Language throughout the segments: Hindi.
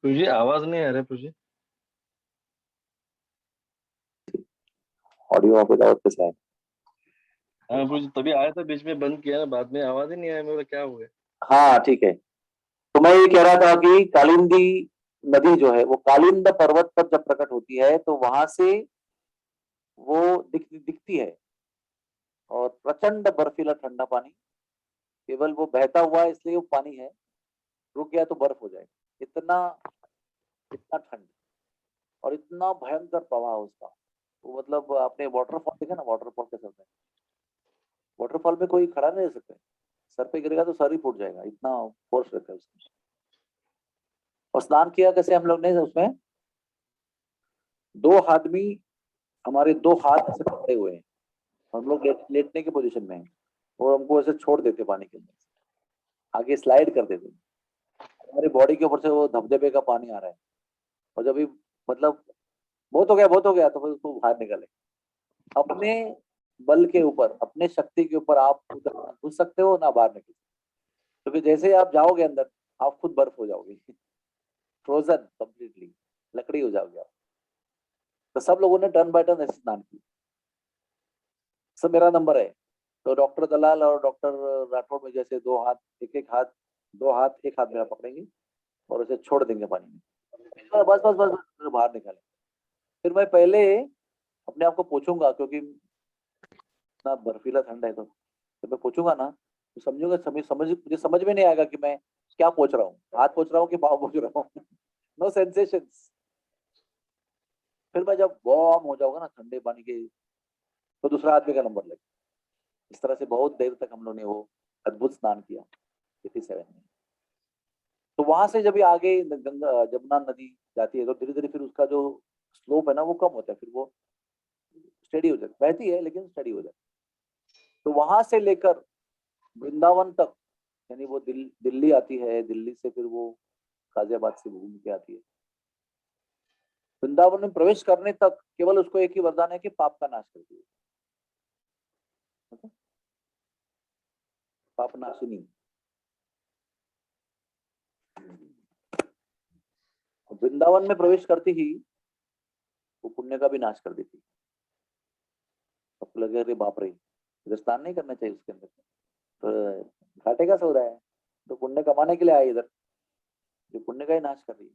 तुझे आवाज नहीं आ रहा तुझे। ऑडियो ऑफ विदाउट कैसे आए? हाँ मुझे तभी आया था, बीच में बंद किया ना, बाद में आवाज ही नहीं आया। मेरा क्या हुआ? हाँ ठीक है। तो मैं ये कह रहा था कि कालिंदी नदी जो है वो कालिंद पर्वत पर जब प्रकट होती है तो वहां से वो दिखती है। और प्रचंड बर्फीला ठंडा पानी, केवल वो बहता हुआ है इसलिए वो पानी है, रुक गया तो बर्फ हो जाएगा। इतना इतना ठंड और इतना भयंकर प्रवाह उसका। वो मतलब आपने वाटरफॉल देखा ना, वाटरफॉल कैसे होता है? वाटरफॉल में कोई खड़ा नहीं रह सकता है। सर पे गिरेगा तो सर ही फूट जाएगा, इतना फोर्स रहता है उसमें। और स्नान किया कैसे हम लोग ने उसमें? दो आदमी, हमारे दो हाथ ऐसे पकड़े हुए हैं, हम लोग लेटने की पोजीशन में हैं और हमको ऐसे छोड़ देते पानी के अंदर, आगे स्लाइड कर देते। हमारी बॉडी के ऊपर से वो धबधबे का पानी आ रहा है। और जब भी मतलब बहुत हो गया बहुत हो गया तो फिर उसको बाहर निकाले। अपने बल के ऊपर, अपने शक्ति के ऊपर आप उधर ना घुस सकते हो ना बाहर निकल, क्योंकि जैसे ही आप जाओगे अंदर आप खुद बर्फ हो जाओगे, फ्रोजन कंप्लीटली, लकड़ी हो जाओगे आप। तो सब लोगों ने टर्न बाय टर्न ऐसे स्नान किया। सब मेरा नंबर है तो डॉक्टर दलाल और डॉक्टर राठौड़ में जैसे दो हाथ, एक एक हाथ, दो हाथ एक हाथ मेरा पकड़ेंगे और उसे छोड़ देंगे पानी में। बस बस बस, बस बाहर निकाले। फिर मैं पहले अपने आप को पूछूंगा, क्योंकि इतना बर्फीला ठंड है तो जब मैं पूछूंगा ना तो समझूंगा, मुझे समझ में नहीं आएगा कि मैं क्या पूछ रहा हूँ, हाथ पूछ रहा हूँ कि पाँव पूछ रहा हूँ। No sensations. फिर मैं जब वार्म हो जाऊंगा ना ठंडे पानी के, तो दूसरा आदमी का नंबर लगेगा। इस तरह से बहुत देर तक हम लोग ने वो अद्भुत स्नान किया 87 में। तो वहां से जब ये आगे गंगा जमुना नदी जाती है तो धीरे धीरे फिर उसका जो स्लोप है ना वो कम होता है, फिर वो स्टडी हो जाती, बहती है लेकिन स्टडी हो जाती है। तो वहां से लेकर वृंदावन तक, यानी वो दिल्ली आती है, दिल्ली से फिर वो गाजियाबाद से घूम के आती है। वृंदावन में प्रवेश करने तक केवल उसको एक ही वरदान है कि पाप का नाश कर दिए, पाप नाशिनी। वृंदावन में प्रवेश करती ही वो पुण्य का भी नाश कर देती। सबको लगे अरे बाप रे, इधर स्नान नहीं करना चाहिए उसके अंदर, तो घाटे का सौदा है, तो पुण्य कमाने के लिए आए इधर, जो पुण्य का ही नाश कर रही है।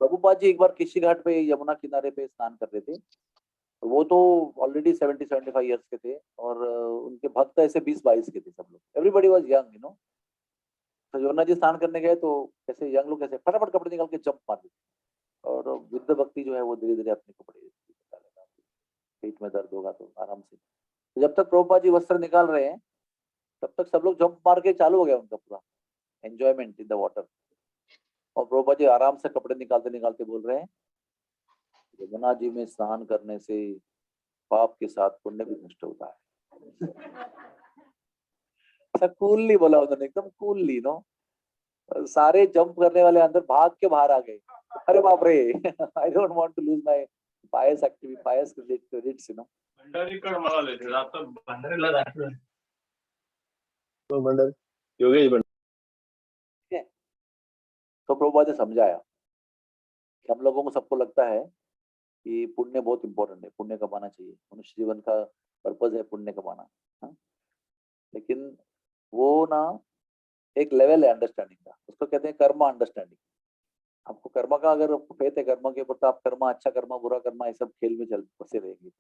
प्रभुपाद जी एक बार किसी घाट पे यमुना किनारे पे स्नान कर रहे थे। तो वो तो ऑलरेडी 70-75 ईयर्स के थे और उनके भक्त ऐसे 20-22 के थे सब लोग, everybody was young you know. तो यमुना जी स्नान करने गए तो कैसे यंग लोग कैसे फटाफट कपड़े निकाल के जंप मार देते। और वृद्ध व्यक्ति जो है वो धीरे धीरे अपने कपड़े निकाल लेगा, पेट में दर्द होगा तो आराम से। तो जब तक प्रभुपाद जी वस्त्र निकाल रहे हैं तब तक सब लोग जंप मार के चालू हो गया उनका पूरा एंजॉयमेंट इन द वाटर। और प्रभुपाद जी आराम से कपड़े निकालते निकालते बोल रहे हैं, यमुना जी में स्नान करने से पाप के साथ पुण्य भी नष्ट होता है। ऐसा कूलली बोला उन्होंने, एकदम कूलली नो। सारे जंप करने वाले अंदर भाग के बाहर आ गए। अरे बाप रे, I don't want to lose my pious activity, pious credits you know. भंडारीकडे मला लेते आता भंडारीला जायचं. तो भंडारी योगेश भंडारी. तो प्रभुपाद ने समझाया कि हम लोगों को सबको लगता है कि पुण्य बहुत इंपॉर्टेंट है, पुण्य कमाना चाहिए, मनुष्य जीवन का पर्पज है पुण्य कमाना। हाँ? लेकिन वो ना एक लेवल है अंडरस्टैंडिंग का, उसको कहते हैं कर्मा अंडरस्टैंडिंग। आपको कर्मा का अगर फेथ है कर्मा के ऊपर तो आप कर्मा, अच्छा कर्मा बुरा कर्मा ये सब खेल में चल बसे रहेंगे।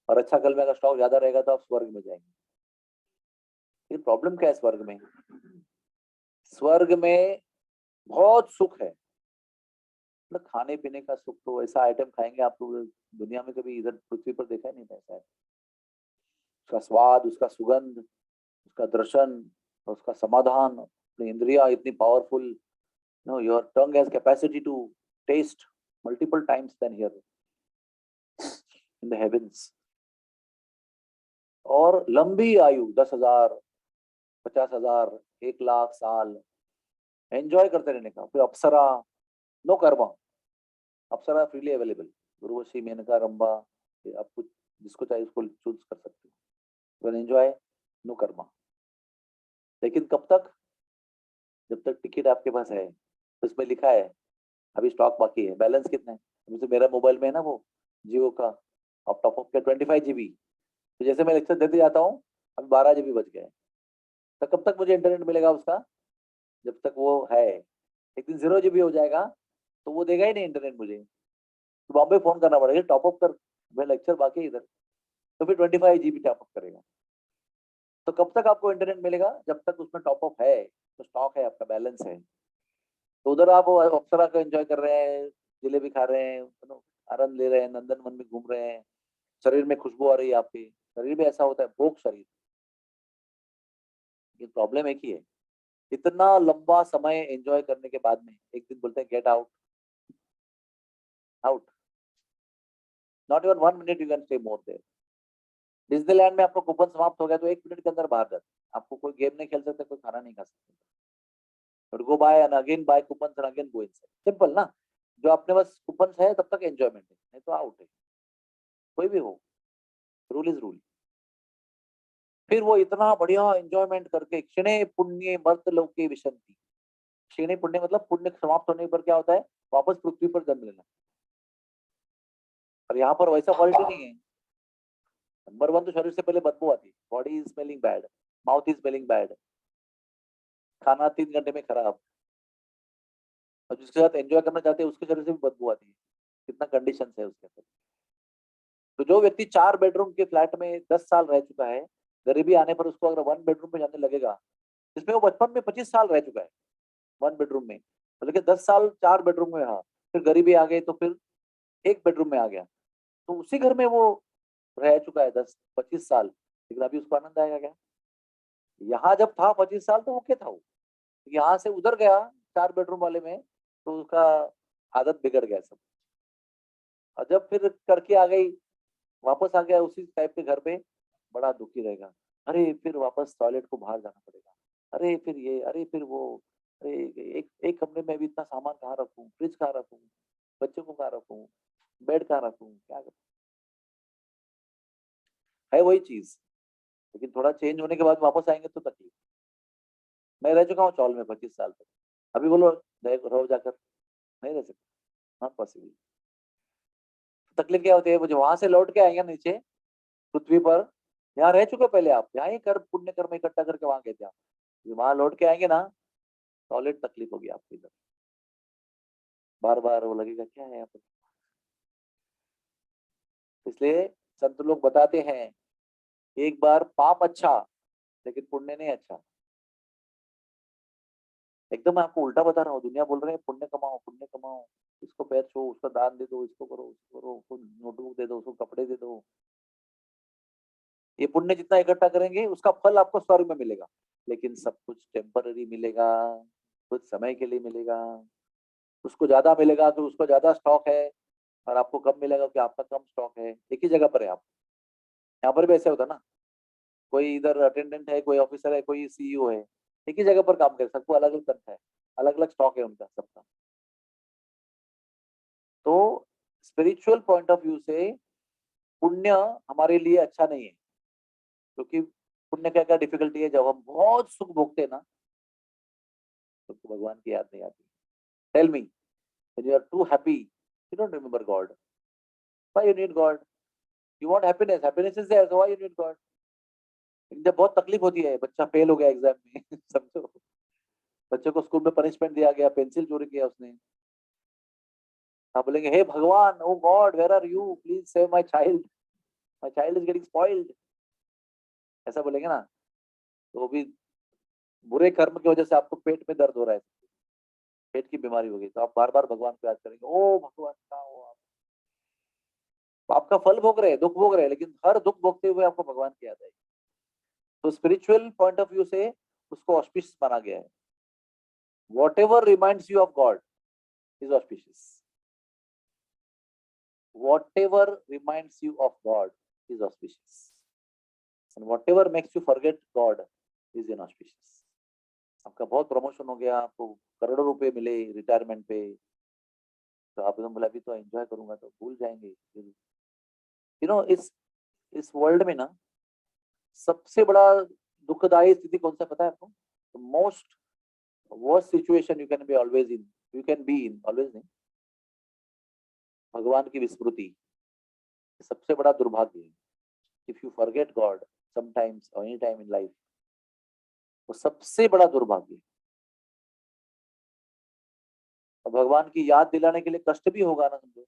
और अच्छा कर्म का स्टॉक ज्यादा रहेगा तो आप स्वर्ग में जाएंगे। लेकिन प्रॉब्लम क्या है स्वर्ग में? स्वर्ग में बहुत सुख है, मतलब खाने पीने का सुख, तो ऐसा आइटम खाएंगे आप लोग दुनिया में कभी इधर पृथ्वी पर देखा ही नहीं था ऐसा है। उसका स्वाद, उसका सुगंध, उसका दर्शन, उसका समाधान, अपनी इंद्रिया इतनी powerful. No, your tongue has capacity to taste multiple times than here in the heavens. और लंबी आयु 10,000, 50,000, 1,00,000 साल एंजॉय करते रहने का। फिर apsara, no karma, apsara freely available, Urvashi, Menaka, Rambha, आप कुछ जिसको चाहिए उसको चूज कर सकते हो। Enjoy, no karma. लेकिन कब तक? जब तक टिकट आपके पास है। तो इसमें लिखा है अभी स्टॉक बाकी है, बैलेंस कितना है? जैसे मेरा मोबाइल में है ना वो जियो का, अब टॉप अप किया 25 GB, तो जैसे मैं लेक्चर देते जाता हूँ अब 12 GB बच गए। तो कब तक मुझे इंटरनेट मिलेगा उसका? जब तक वो है। एक दिन 0 GB हो जाएगा तो वो देगा ही नहीं इंटरनेट मुझे, तो बॉम्बे फोन करना पड़ेगा, टॉप अप कर, मैं लेक्चर बाकी है इधर, तो फिर 25 GB टॉप अप करेगा। तो कब तक आपको इंटरनेट मिलेगा? जब तक उसमें टॉप अप है, तो स्टॉक है, आपका बैलेंस है। तो उधर आप अप्सरा का एंजॉय कर रहे हैं, जलेबी खा रहे हैं, आनंद ले रहे हैं, नंदन वन में घूम रहे हैं, शरीर में खुशबू आ रही है आपके, शरीर में ऐसा होता है भोग शरीर। ये प्रॉब्लम एक ही है, इतना लंबा समय एंजॉय करने के बाद में एक दिन बोलते हैं get out, out, not even 1 minute you can stay more there. Disneyland में आपका कूपन समाप्त हो गया तो 1 मिनट के अंदर बाहर जाते, आपको कोई गेम नहीं खेल सकते, कोई खाना नहीं खा सकते, but go buy and again buy coupon and again go inside, simple ना। जो अपने पास कूपन है तब तक एंजॉयमेंट है, नहीं तो आउट है, कोई भी हो, रूल इज रूल। फिर वो इतना बढ़िया एंजॉयमेंट करके क्षणे पुण्य मर्त लोके विशंति, क्षीणे पुण्य मतलब पुण्य समाप्त होने पर क्या होता है? वापस पृथ्वी पर जन्म लेना। और यहाँ पर वैसा क्वालिटी नहीं है। नंबर वन तो शरीर से पहले बदबू आती है, body is smelling bad, mouth is smelling bad, खाना 3 घंटे में खराब, और जिसके साथ एंजॉय करना चाहते हैं उसके शरीर से भी बदबू आती है। कितना कंडीशन है उसके अंदर। तो जो व्यक्ति 4 बेडरूम के फ्लैट में 10 साल रह चुका है, गरीबी आने पर उसको अगर 1 बेडरूम में जाने लगेगा, जिसमें वो बचपन में 25 साल रह चुका है 1 बेडरूम में, तो लेकिन 10 साल 4 बेडरूम में रहा, फिर गरीबी आ गई तो फिर 1 बेडरूम में आ गया, तो उसी घर में वो रह चुका है 10-25 साल, लेकिन अभी उसको आनंद आएगा क्या? यहाँ जब था 25 साल तो वो क्या था, वो यहाँ से उधर गया 4 बेडरूम वाले में, तो उसका आदत बिगड़ गया सब, और जब फिर करके आ गई, वापस आ गया उसी टाइप के घर पे, बड़ा दुखी रहेगा। अरे फिर वापस टॉयलेट को बाहर जाना पड़ेगा, अरे फिर ये, अरे फिर वो, अरे एक एक कमरे में भी इतना सामान कहाँ रखूं, फ्रिज कहाँ रखूं, बच्चों को कहाँ रखूं, बेड कहाँ रखूं, क्या करूं? है वही चीज, लेकिन थोड़ा चेंज होने के बाद वापस आएंगे तो तकलीफ। मैं रह चुका हूँ चौल में 25 साल तक, अभी बोलो रहो जाकर, नहीं रह सकते, नॉट पॉसिबल। तकलीफ क्या होती है? मुझे वहां से लौट के आएंगे नीचे पृथ्वी पर, यहाँ रह चुके पहले आप, यहाँ ही कर पुण्य कर्म इकट्ठा करके वहां गए थे आप, वहां लौट के आएंगे ना, टॉयलेट तकलीफ होगी आपको इधर, बार बार वो लगेगा क्या है यहाँ पर। इसलिए संत लोग बताते हैं, एक बार पाप अच्छा लेकिन पुण्य नहीं अच्छा। एकदम मैं आपको उल्टा बता रहा हूँ, दुनिया बोल रहे हैं पुण्य कमाओ पुण्य कमाओ, इसको पैर छो, उसका दान दे दो, इसको करो उसको करो, उसको नोटबुक दे दो, उसको कपड़े दे दो। ये पुण्य जितना इकट्ठा करेंगे उसका फल आपको स्वर्ग में मिलेगा, लेकिन सब कुछ टेम्पररी मिलेगा, कुछ समय के लिए मिलेगा। उसको ज्यादा मिलेगा तो उसको ज्यादा स्टॉक है, और आपको कम मिलेगा कि आपका कम स्टॉक है, एक ही जगह पर है आप। यहाँ पर भी ऐसे होता ना, कोई इधर अटेंडेंट है, कोई ऑफिसर है, कोई सीईओ है, एक ही जगह पर काम कर, सबको अलग अलग तनख्वाह है, अलग अलग स्टॉक है उनका सबका। तो स्पिरिचुअल पॉइंट ऑफ व्यू से पुण्य हमारे लिए अच्छा नहीं है, क्योंकि पुण्य क्या क्या डिफिकल्टी है, जब हम बहुत सुख भोगते हैं ना, तो भगवान की याद नहीं आती। Tell me, when you are too happy you don't remember God, why you need God? You want happiness, happiness is there, so why you need God? लेकिन जब बहुत तकलीफ होती है, बच्चा फेल हो गया एग्जाम में समझो, बच्चे को स्कूल में पनिशमेंट दिया गया, पेंसिल चोरी किया उसने, आप बोलेंगे हे भगवान, oh God where are you, please save my child is getting spoiled, ऐसा बोलेंगे ना, तो वो भी बुरे कर्म की वजह से आपको पेट में दर्द हो रहा है, पेट की बीमारी हो गई, तो आप बार बार भगवान को याद करेंगे, ओ भगवान कहाँ हो आप? तो आपका फल भोग रहे हैं, दुख भोग रहे हैं, लेकिन हर दुख भोगते हुए आपको भगवान की याद आएगी। तो स्पिरिचुअल पॉइंट ऑफ व्यू से उसको ऑस्पिशियस माना गया है। What ever reminds you of God is auspicious, whatever reminds you of God is auspicious, and whatever makes you forget God is inauspicious। आपका बहुत प्रमोशन हो गया, आपको करोड़ों रुपए मिले रिटायरमेंट पे, तो आप एकदम बोला अभी तो एंजॉय करूंगा, तो भूल जाएंगे। इस वर्ल्ड में ना सबसे बड़ा दुखदायी स्थिति कौन सा पता है आपको? Most worst situation you can be always in, you can be in always नहीं, भगवान की विस्मृति सबसे बड़ा दुर्भाग्य है। If you forget God sometimes और एनी टाइम इन लाइफ, वो सबसे बड़ा दुर्भाग्य है। और भगवान की याद दिलाने के लिए कष्ट भी होगा ना, समझो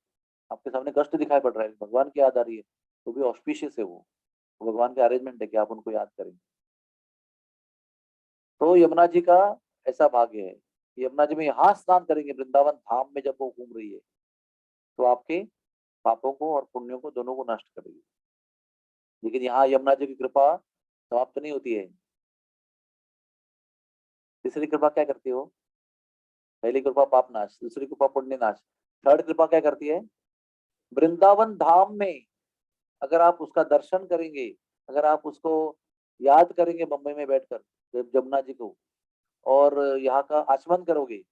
आपके सामने कष्ट दिखाई पड़ रहा है, भगवान की याद आ रही है, तो भी ऑस्पिशियस है वो भगवान के अरेंजमेंट है कि आप उनको याद करेंगे। तो यमुना जी का ऐसा भाग्य है, यमुना जी में यहाँ स्नान करेंगे वृंदावन धाम में जब वो घूम रही है, तो आपके पापों को और पुण्यों को दोनों को नष्ट करेगी। लेकिन यहाँ यमुना जी की कृपा समाप्त नहीं होती है। तीसरी कृपा क्या करती हो? पहली कृपा पाप नाश, दूसरी कृपा पुण्य नाश, थर्ड कृपा क्या करती है? वृंदावन धाम में अगर आप उसका दर्शन करेंगे, अगर आप उसको याद करेंगे बम्बई में बैठकर जमुना जी को, और यहाँ का आचमन करोगे,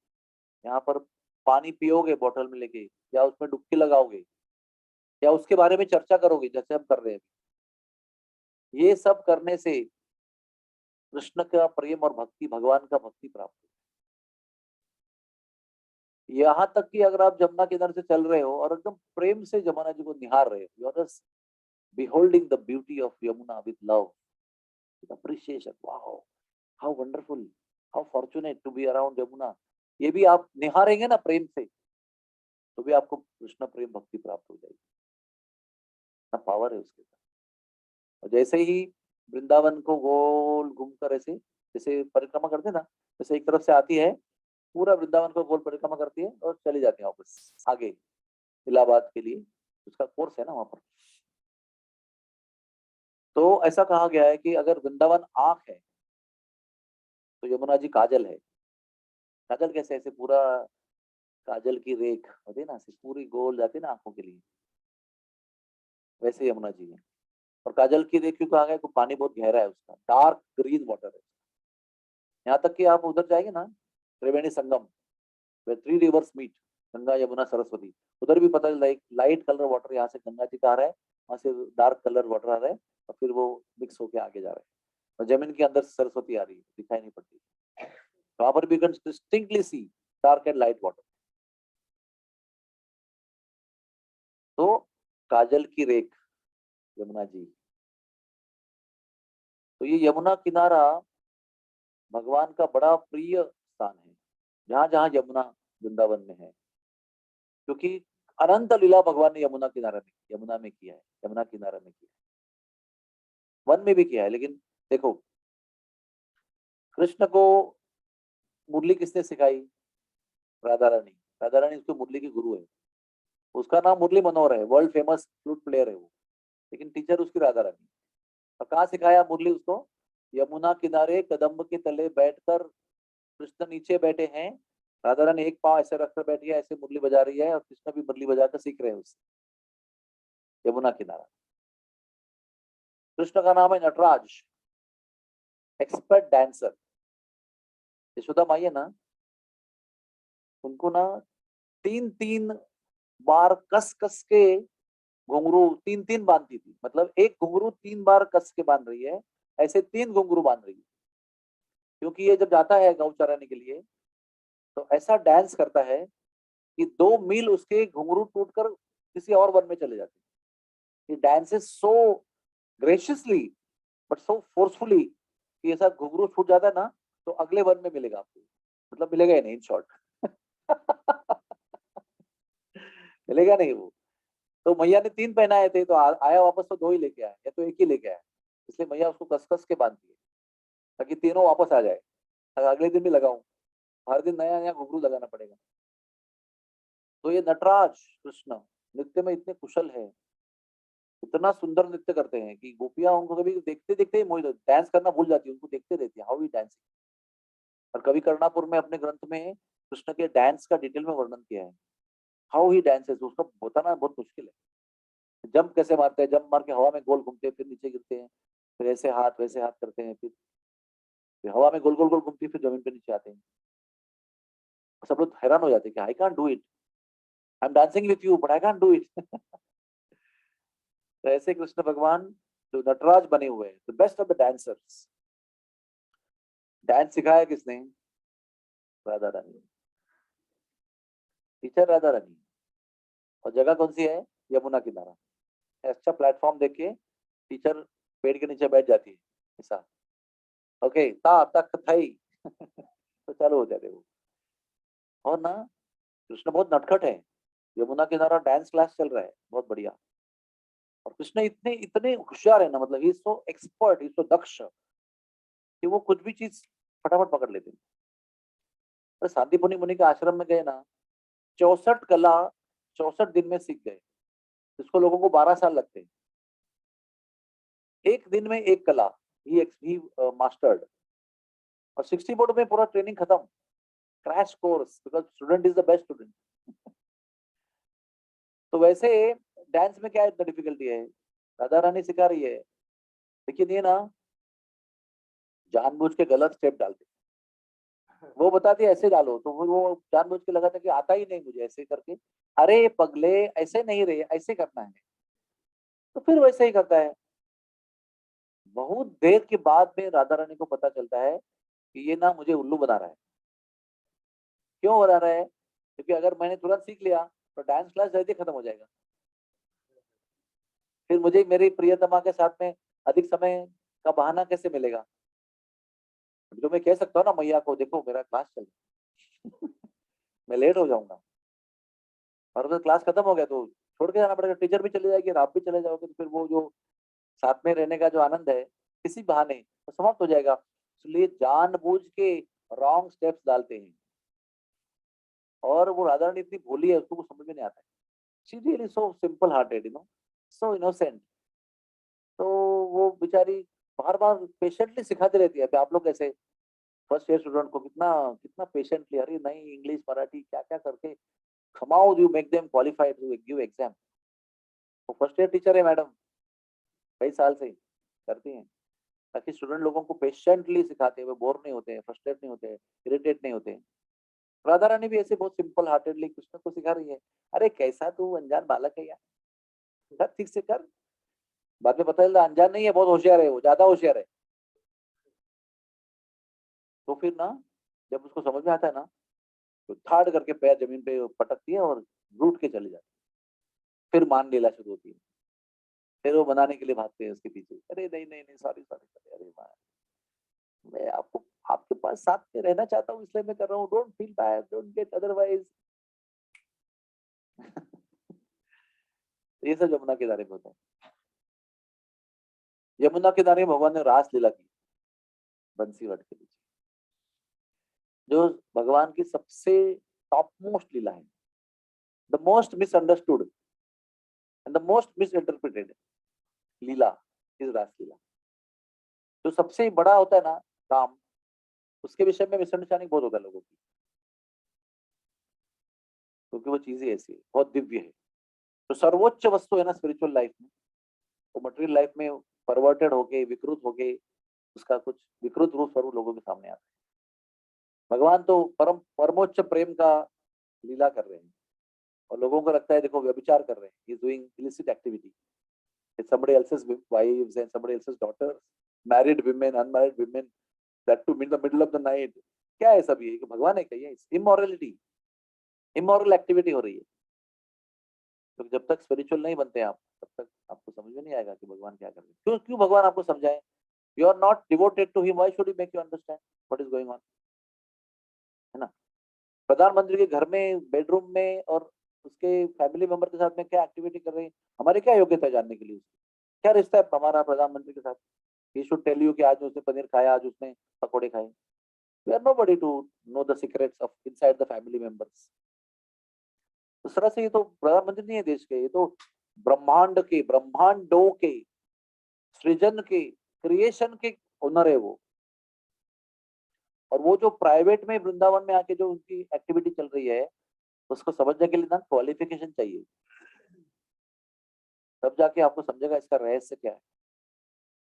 यहाँ पर पानी पियोगे बोतल में लेके, या उसमें डुबकी लगाओगे, या उसके बारे में चर्चा करोगे जैसे हम कर रहे हैं, ये सब करने से कृष्ण का प्रेम और भक्ति, भगवान का भक्ति प्राप्त हो। यहाँ तक कि अगर आप जमुना किनारे से चल रहे हो और एकदम प्रेम से जमुना जी को निहार रहे हो, you are just beholding the beauty of Yamuna with love, with appreciation. Wow, how wonderful, how fortunate to be around Yamuna. ये भी आप निहारेंगे ना प्रेम से, तो भी आपको कृष्ण प्रेम भक्ति प्राप्त हो जाएगी। ना पावर है उसके साथ। और जैसे ही वृंदावन को गोल घूमकर ऐसे जैसे परिक्रमा करते हैं ना, जैसे एक तरफ से आती है, पूरा वृंदावन को गोल परिक्रमा करती है और चली जाती है वापस आगे इलाहाबाद के लिए, उसका कोर्स है ना वहां पर। तो ऐसा कहा गया है कि अगर वृंदावन आंख है तो यमुना जी काजल है। काजल कैसे? ऐसे पूरा काजल की रेख होती है ना, ऐसे पूरी गोल जाती है ना आंखों के लिए, वैसे यमुना जी है। और काजल की रेख क्यों कहा गया? क्योंकि पानी बहुत गहरा है, उसका डार्क ग्रीन वाटर है। यहाँ तक कि आप उधर जाएंगे ना, Triveni Sangam, three rivers meet, Ganga Yamuna Saraswati, उधर भी पता चला लाइट कलर वाटर यहाँ से गंगा जी का आ रहा है, वहां से डार्क कलर वाटर आ रहा है, और फिर वो मिक्स होके आगे जा रहा है, और जमीन के अंदर से सरस्वती आ रही है, दिखाई नहीं पड़ती। वहां पर भी can distinctly see dark and light water. तो काजल की रेख यमुना जी। तो ये यमुना किनारा भगवान का बड़ा प्रिय स्थान है, जहां जहां यमुना वृंदावन में है, क्योंकि अनंत लीला भगवान ने यमुना किनारा में, यमुना में किया है, यमुना किनारा में किया है, वन में भी किया है। लेकिन देखो, कृष्ण को मुरली किसने सिखाई? राधा रानी। राधा रानी उसको मुरली की गुरु है, उसका नाम मुरली मनोहर है, वर्ल्ड फेमस फ्लूट प्लेयर है वो, लेकिन टीचर उसकी राधा रानी। और कहाँ सिखाया मुरली उसको? यमुना किनारे कदम्ब के तले बैठकर, कृष्ण नीचे बैठे हैं, राधा रानी एक पांव ऐसे रखकर बैठी है, ऐसे मुरली बजा रही है, और कृष्ण भी मुरली बजाकर सीख रहे हैं उससे। यमुना किनारा। कृष्ण का नाम है नटराज, एक्सपर्ट डांसर। यशोदा माई है ना, उनको ना 3-3 बार कस कस के घुंघरू 3-3 बांधती थी, मतलब एक घुंघरू 3 बार कस के बांध रही है, ऐसे 3 घुंघरू बांध रही है, क्योंकि ये जब जाता है गौ चराने के लिए तो ऐसा डांस करता है कि 2 मील उसके घुंघरू टूटकर किसी और वन में चले जाते हैं। ये dances so graciously but so forcefully कि ऐसा घुंघरू छूट जाता है ना, तो अगले वन में मिलेगा आपको, मतलब मिलेगा ही नहीं इन शॉर्ट। मिलेगा नहीं वो। तो मैया ने 3 पहनाए थे, तो आया वापस तो 2 ही लेके आया, या तो एक ही लेके आया, इसलिए मैया उसको कस कस के बांधती है ताकि तीनों वापस आ जाए, अगले दिन भी लगाऊं, हर दिन नया नया घुंघरू लगाना पड़ेगा। तो ये नटराज कृष्ण नृत्य में इतने कुशल है, इतना सुंदर नृत्य करते हैं कि गोपियां उनको कभी देखते देखते ही मोहित, डांस करना भूल जाती है, उनको देखते रहती है हाउ ही डांसिंग। और कवि कर्णापुर में अपने ग्रंथ में कृष्ण के डांस का डिटेल में वर्णन किया है, हाउ ही डांसेस, उसका बताना बहुत मुश्किल है। जंप कैसे मारते हैं, जंप मार के हवा में गोल घूमते हैं, फिर नीचे गिरते हैं, फिर ऐसे हाथ वैसे हाथ करते हैं, फिर हवा में गोल गोल गोल घूमती है, फिर जमीन पे नीचे आते हैं। सब लोग हैरान हो जाते हैं कि I can't do it, I am dancing with you but I can't do it. तो ऐसे कृष्ण भगवान जो नटराज बने हुए हैं, the best of the dancers. Dance सिखाया किसने? राधा रानी, टीचर राधा रानी। और जगह कौन सी है? यमुना किनारा। अच्छा प्लेटफॉर्म देख के टीचर पेड़ के नीचे बैठ जाती है ऐसा, ओके ता तक थई तो चालू हो जाते वो। और ना कृष्ण बहुत नटखट है, यमुना किनारा डांस क्लास चल रहा है बहुत बढ़िया, और कृष्ण इतने इतने होशियार है ना, मतलब ही सो एक्सपर्ट, ही सो दक्ष कि वो कुछ भी चीज फटाफट पकड़ लेते हैं। तो सांदीपनि मुनि के आश्रम में गए ना, 64 कला 64 दिन में सीख गए, जिसको लोगों को 12 साल लगते हैं। एक दिन में एक कला ही मास्टर्ड, और 60 बोर्ड में पूरा ट्रेनिंग खत्म, crash course, because student is the best student. तो वैसे डांस में क्या इतना डिफिकल्टी है? राधा रानी सिखा रही है, लेकिन ये ना जानबूझ के गलत स्टेप डालते, वो बताती है ऐसे डालो, तो वो जानबूझ के लगाता कि आता ही नहीं मुझे ऐसे करके, अरे पगले ऐसे नहीं रहे, ऐसे करना है, तो फिर वैसे ही करता है। बहुत देर के बाद में राधा रानी को पता चलता है कि ये ना मुझे उल्लू बना रहा है। क्यों बना रहा है? क्योंकि अगर मैंने तुरंत सीख लिया तो डांस क्लास जल्दी खत्म हो जाएगा, फिर मुझे मेरी प्रियतमा के साथ में अधिक समय का बहाना कैसे मिलेगा? जो मैं कह सकता हूँ ना मैया को, देखो मेरा क्लास चल रहा है मैं लेट हो जाऊंगा, और अगर क्लास खत्म हो गया तो छोड़ के जाना पड़ेगा, टीचर भी चले जाएगी और आप भी चले जाओगे, तो फिर वो जो साथ में रहने का जो आनंद है किसी बहाने तो समाप्त हो जाएगा। इसलिए जानबूझ के रॉन्ग स्टेप्स डालते हैं, और वो राधा रानी इतनी भोली है, उसको कुछ समझ में नहीं आता है। She really so simple hearted, you know, so innocent. तो वो बेचारी बार बार पेशेंटली सिखाती रहती है। अभी आप लोग कैसे फर्स्ट ईयर स्टूडेंट को कितना कितना पेशेंटली, अरे नहीं इंग्लिश मराठी क्या क्या करके खमाओ, you make them qualified to give exam. वो फर्स्ट ईयर टीचर है मैडम, कई साल से करती हैं, ताकि स्टूडेंट लोगों को पेशेंटली सिखाते हुए बोर नहीं होते हैं, फ्रस्ट्रेट नहीं होते हैं, इरिटेट नहीं होते हैं। राधा रानी भी ऐसे बहुत सिंपल हार्टेडली कृष्ण को सिखा रही है, अरे कैसा तू अनजान बालक है यार, कर ठीक से कर। बाद में पता चलता अनजान नहीं है, बहुत होशियार है, वो ज्यादा होशियार है। तो फिर ना जब उसको समझ में आता है ना, तो ठाड़ करके पैर जमीन पे पटकती है और रूठ के चली जाती है। फिर मान लीला शुरू होती है, फिर वो बनाने के लिए भागते हैं उसके पीछे, अरे नहीं नहीं नहीं सॉरी सॉरी, अरे माँ मैं आपको आपके पास साथ में रहना चाहता हूँ इसलिए मैं कर रहा हूँ, don't feel bad, don't get otherwise. ये सब यमुना किनारे में होता है। यमुना किनारे भगवान ने रास लीला की बंसी वट के नीचे, जो भगवान की सबसे टॉप मोस्ट लीला है, the most misunderstood and the most misinterpreted leela is raas leela. जो सबसे बड़ा होता है ना काम, उसके विषय में मिसअंडरस्टैंडिंग बहुत होता है लोगों की, क्योंकि वो चीज ही ऐसी है, बहुत दिव्य है। तो सर्वोच्च वस्तु है ना स्पिरिचुअल लाइफ में, वो मटेरियल लाइफ में परवर्टेड होके विकृत होके उसका कुछ विकृत रूप स्वरूप लोगों के सामने आता है। भगवान तो परम परमोच्च प्रेम का लीला कर रहे हैं, और लोगों को लगता है देखो व्यभिचार कर रहे हैं, he is doing illicit activity with somebody else's wives and somebody else's daughters, married women, unmarried women, that to in the middle of the night। क्या है सब ये? कि भगवान है क्या ये? इमोरलिटी, इमोरल एक्टिविटी हो रही है। तो जब तक स्पिरिचुअल नहीं बनते आप, तब तक आपको समझ में नहीं आएगा कि भगवान क्या कर रहे हैं। क्यों क्यों भगवान आपको समझाए? You are not devoted to him, why should he make you understand what is going on, है ना? प्रधानमंत्री के घर में बेडरूम में और उसके फैमिली मेंबर के साथ में क्या एक्टिविटी कर रहे हैं, हमारी क्या योग्यता है जानने के लिए? क्या रिश्ता है हमारा प्रधानमंत्री के साथ? ही शुड टेल यू कि आज उसने पनीर खाया, आज उसने पकोड़े खाए। We are nobody to know the secrets of inside the family members. उस तरह से ये तो प्रधानमंत्री नहीं है देश के, ये तो ब्रह्मांड के, ब्रह्मांडों के, सृजन के, क्रिएशन के ओनर है वो। और वो जो प्राइवेट में वृंदावन में आके जो उनकी एक्टिविटी चल रही है, उसको समझने के लिए ना क्वालिफिकेशन चाहिए, तब जाके आपको समझेगा इसका रहस्य क्या है।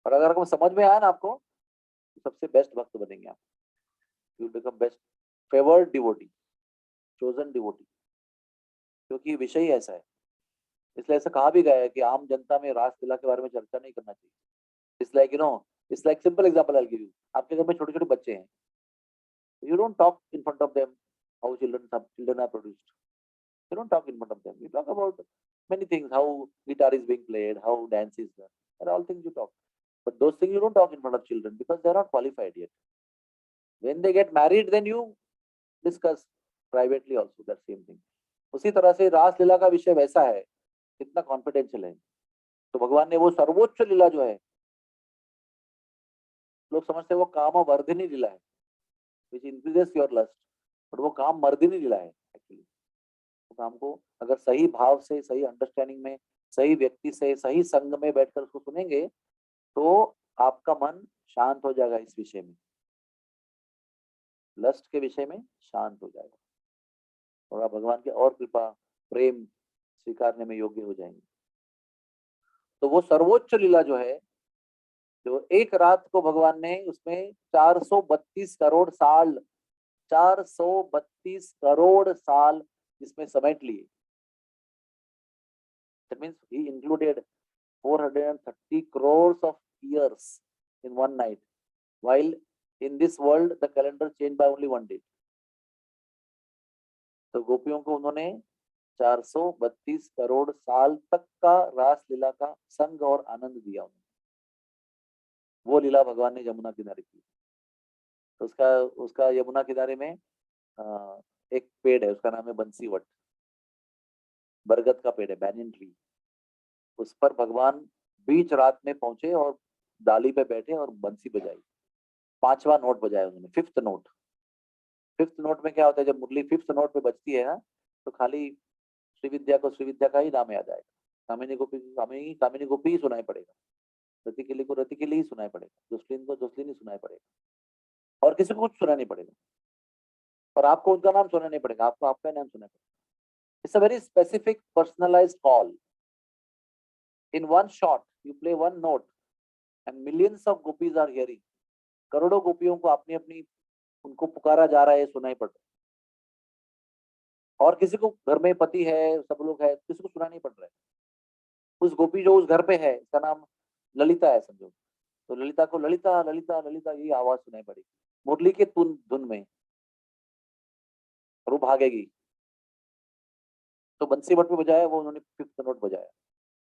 और अगर आपको समझ में आया ना आपको, तो सबसे बेस्ट भक्त बनेंगे आप, you become best favoured devotee, chosen devotee, क्योंकि विषय ही ऐसा है। इसलिए ऐसा कहा भी गया है कि आम जनता में रास लीला के बारे में चर्चा नहीं करना चाहिए। It's like you know, it's like simple example I will give you. आपके घर में छोटे छोटे बच्चे हैं, you don't talk in front of them how children are produced, You don't talk in front of them. You talk about many things, how guitar is being played, how dance is done, and all things you talk. But those things you don't talk in front of children because they're not qualified yet. When they get married, then you discuss privately also that same thing. उसी तरह से रास लीला का विषय वैसा है, कितना कॉन्फिडेंशियल है. तो भगवान ने वो सर्वोच्च लीला जो है, लोग समझते हैं वो काम वर्धिनी लीला है, which increases your lust, but वो काम मर्दिनी लीला है एक्चुअली. तो काम को अगर सही भाव से, सही अंडरस्टैंडिंग में, सही व्यक्ति से, सही संग में बैठकर उसको सुनेंगे तो आपका मन शांत हो जाएगा. इस विषय में, लस्ट के विषय में शांत हो जाएगा और आप भगवान के और कृपा, प्रेम स्वीकारने में योग्य हो जाएंगे. तो वो सर्वोच्च लीला जो है, जो एक रात को भगवान ने उसमें 432 करोड़ साल, 432 करोड़ साल इसमें समेट लिए. That means he included 430 crores of years in one night, while in this world the calendar changed by only one day. तो गोपियों को उन्होंने 432 करोड़ साल तक का रास लीला का संग और आनंद दिया. उन्होंने वो लीला भगवान ने यमुना किनारे की. तो उसका यमुना किनारे में एक पेड़ है, उसका नाम है बंसीवट, बरगद का पेड़ है, बैनियन ट्री. उस पर भगवान बीच रात में पहुंचे और डाली पे बैठे और बंसी बजाई. 5वां नोट बजाया उन्होंने, 5th नोट. 5th नोट में क्या होता है, जब मुरली 5th नोट पे बजती है ना, तो खाली श्रीविद्या को श्रीविद्या का ही नाम याद आएगा. कामिनी गोपी कामिनी गोपी ही सुनाई पड़ेगा, रतिकेली को रतिकेली ही सुनाई पड़ेगा, जोसलिन को जोसलिन ही सुनाई पड़ेगा, और किसी को कुछ सुना नहीं पड़ेगा. और आपको उनका नाम सुना नहीं पड़ेगा, आपको आपका नाम सुना पड़ेगा. It's a very specific personalized call. In one shot you play one note and millions of gopis are hearing. करोड़ों गोपियों को अपनी अपनी उनको पुकारा जा रहा है, सुनाई पड़ रहा है. और किसी को घर में पति है, सब लोग है, किसी को सुना नहीं पड़ रहा है. उस गोपी जो उस घर पे है, इसका नाम ललिता है समझो, तो ललिता को ललिता ललिता ललिता यही आवाज सुनाई पड़ेगी मुरली के धुन में, और वो भागेगी. तो बंसीवट पे बजाया वो उन्होंने 5th नोट बजाया,